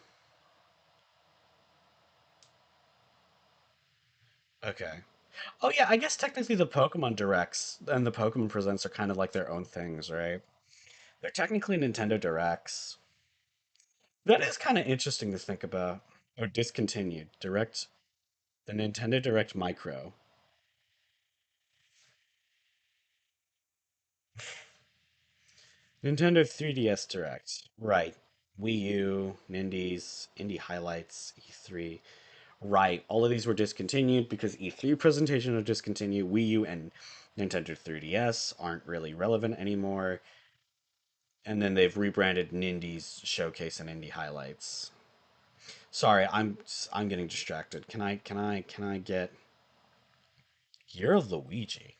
Okay. Oh yeah, I guess technically the Pokemon Directs and the Pokemon Presents are kind of like their own things, right? They're technically Nintendo Directs. That is kind of interesting to think about. Or discontinued. Direct. The Nintendo Direct Micro. Nintendo 3DS Direct. Right. Wii U, Nindies, Indie Highlights, E3. Right. All of these were discontinued because E3 presentation are discontinued. Wii U and Nintendo 3DS aren't really relevant anymore. And then they've rebranded Nindies Showcase and Indie Highlights. Sorry, I'm getting distracted. Can I get You're Luigi.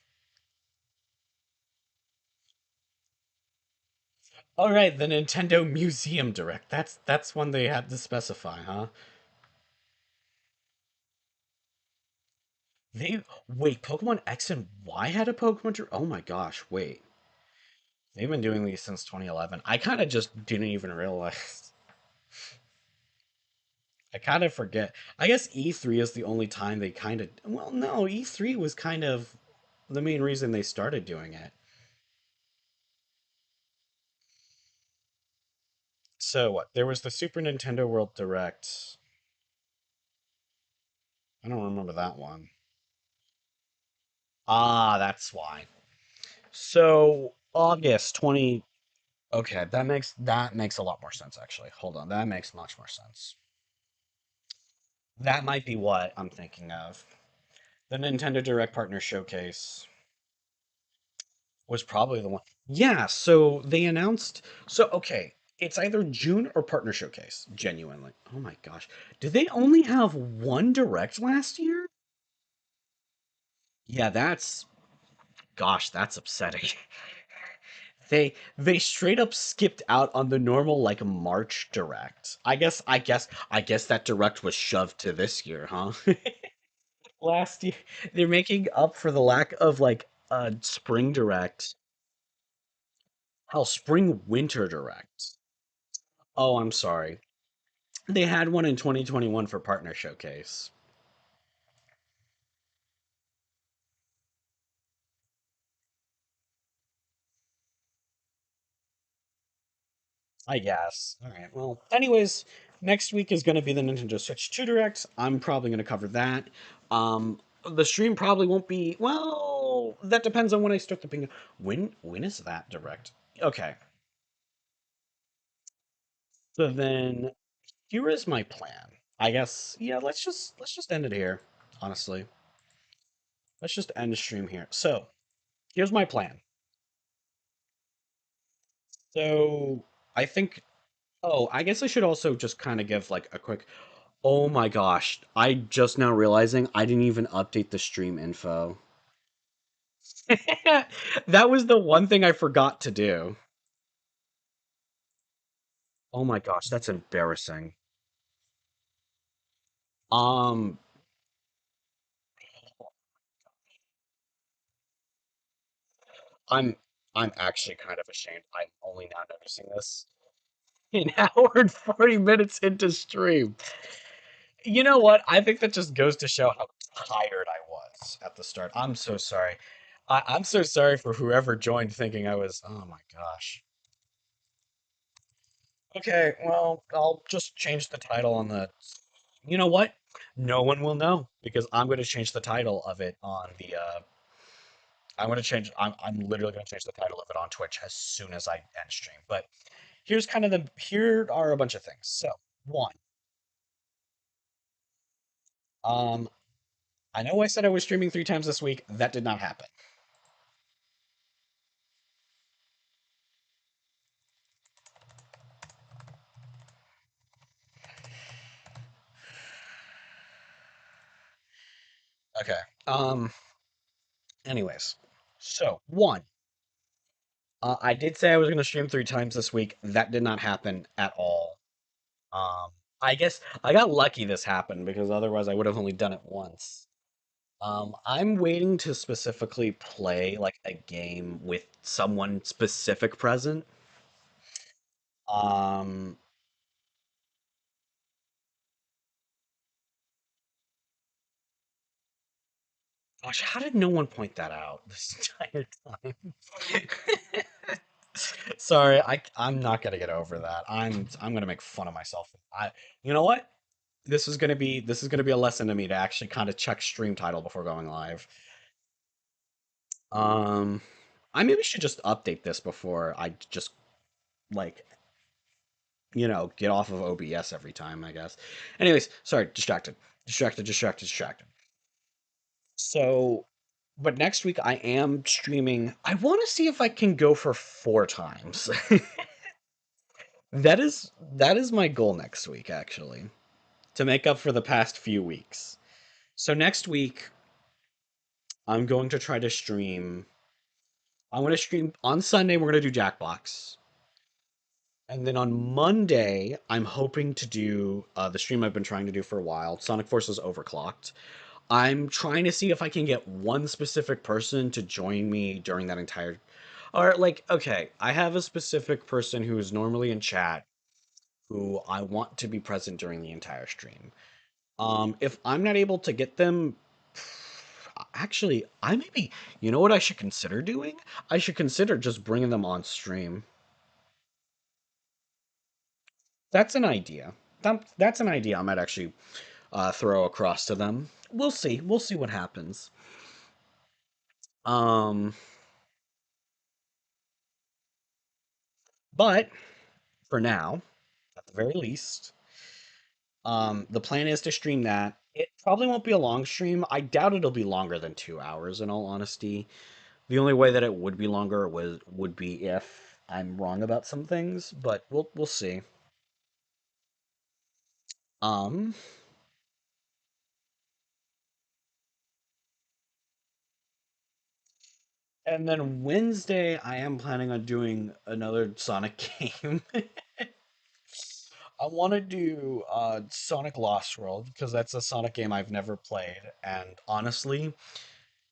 All right, the Nintendo Museum Direct. That's one they had to specify, huh? They wait, Pokemon X and Y had a Oh my gosh, wait. They've been doing these since 2011. I kind of just didn't even realize. I kind of forget. I guess E3 is the only time they kind of well, no, E3 was kind of the main reason they started doing it. So what? There was the Super Nintendo World Direct. I don't remember that one. Ah, that's why. So August 20. Okay, that makes a lot more sense actually. Hold on, that makes much more sense. That might be what I'm thinking of. The Nintendo Direct Partner Showcase was probably the one. Yeah, so they announced. So, okay, it's either June or Partner Showcase, genuinely. Oh my gosh. Did they only have one Direct last year? Yeah, that's upsetting. They straight up skipped out on the normal like March Direct. I guess that Direct was shoved to this year, huh? Last year they're making up for the lack of like a spring Direct. Hell, spring winter Direct. Oh, I'm sorry. They had one in 2021 for Partner Showcase. I guess. All right. Well, anyways, next week is going to be the Nintendo Switch 2 Direct. I'm probably going to cover that. The stream probably won't be. Well, that depends on when I start the ping. When is that Direct? Okay. So then here is my plan. I guess yeah, let's just end it here, honestly. Let's just end the stream here. So, here's my plan. So, I think oh, I guess I should also just kind of give like a quick oh my gosh, I just now realizing I didn't even update the stream info. That was the one thing I forgot to do. Oh my gosh, that's embarrassing. Um, I'm I'm actually kind of ashamed. I'm only now noticing this. An hour and 40 minutes into stream. You know what? I think that just goes to show how tired I was at the start. I'm so sorry. I'm so sorry for whoever joined thinking I was. Oh my gosh. Okay, well, I'll just change the title on the. You know what? No one will know because I'm going to change the title of it on the. I'm going to change. I'm literally going to change the title of it on Twitch as soon as I end stream. But here's kind of the. Here are a bunch of things. So one, um, I know I said I was streaming 3 times this week. That did not happen. Okay. Anyways, so one, I did say I was going to stream 3 times this week. That did not happen at all. Um, I guess I got lucky this happened because otherwise I would have only done it once. I'm waiting to specifically play like a game with someone specific present. Um, Gosh, how did no one point that out this entire time? Sorry, I'm not gonna get over that. I'm gonna make fun of myself. You know what? This is gonna be a lesson to me to actually kind of check stream title before going live. Um, I maybe should just update this before I just like get off of OBS every time, I guess. Anyways, sorry, distracted. So, but next week I am streaming. I want to see if I can go for 4 times. That is my goal next week, actually, to make up for the past few weeks. So next week I'm going to try to stream. I'm going to stream on Sunday. We're going to do Jackbox. And then on Monday, I'm hoping to do the stream I've been trying to do for a while, Sonic Forces Overclocked. I'm trying to see if I can get one specific person to join me during that entire. Or, like, okay, I have a specific person who is normally in chat who I want to be present during the entire stream. If I'm not able to get them, actually, I maybe, you know what I should consider doing? I should consider just bringing them on stream. That's an idea. That's an idea I might actually throw across to them. We'll see. We'll see what happens. Um, but for now, at the very least, the plan is to stream that. It probably won't be a long stream. I doubt it'll be longer than 2 hours, in all honesty. The only way that it would be longer would be if I'm wrong about some things, but we'll see. Um, and then Wednesday, I am planning on doing another Sonic game. I want to do Sonic Lost World because that's a Sonic game I've never played, and honestly,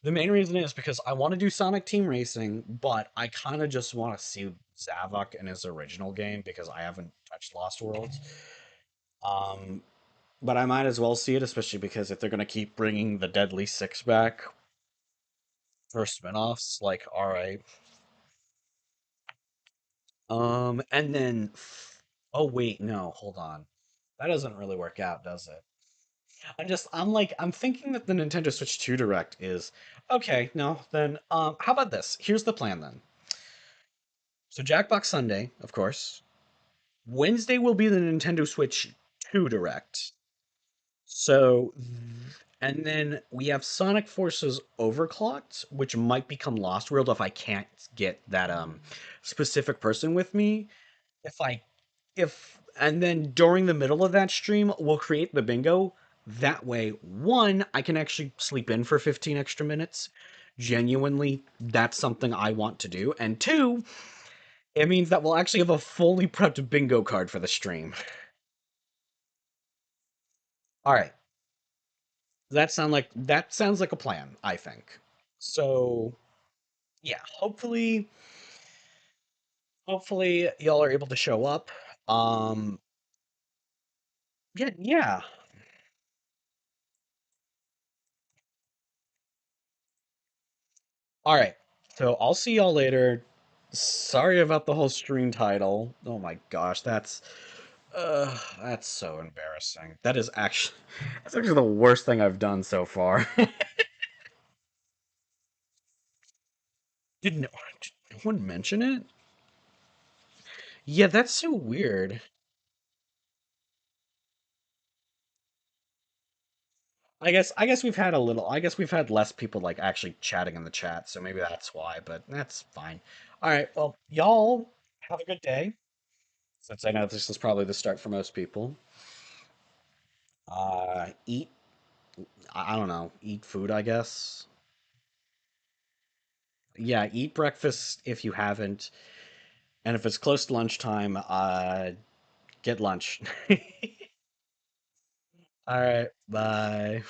the main reason is because I want to do Sonic Team Racing, but I kind of just want to see Zavok in his original game because I haven't touched Lost Worlds. Um, but I might as well see it, especially because if they're gonna keep bringing the Deadly Six back for spin-offs, like, all right. And then, oh wait, no, hold on, that doesn't really work out, does it? I'm thinking that the Nintendo Switch 2 Direct is okay. No, then, how about this? Here's the plan then. So Jackbox Sunday, of course. Wednesday will be the Nintendo Switch 2 Direct. So, and then we have Sonic Forces Overclocked, which might become Lost World if I can't get that specific person with me. If I if and then during the middle of that stream, we'll create the bingo. That way, one, I can actually sleep in for 15 extra minutes. Genuinely, that's something I want to do. And two, it means that we'll actually have a fully prepped bingo card for the stream. All right. That sounds like a plan, I think. So, yeah, hopefully y'all are able to show up. Um yeah, yeah. All right. So, I'll see y'all later. Sorry about the whole stream title. Oh my gosh, that's so embarrassing. That's actually the worst thing I've done so far. Did no one mention it? Yeah, that's so weird. I guess we've had less people like actually chatting in the chat, so maybe that's why, but that's fine. All right, well, y'all have a good day. Since I know this is probably the start for most people. Eat, I don't know, eat food, I guess. Yeah, eat breakfast if you haven't, and if it's close to lunchtime, get lunch. All right, bye.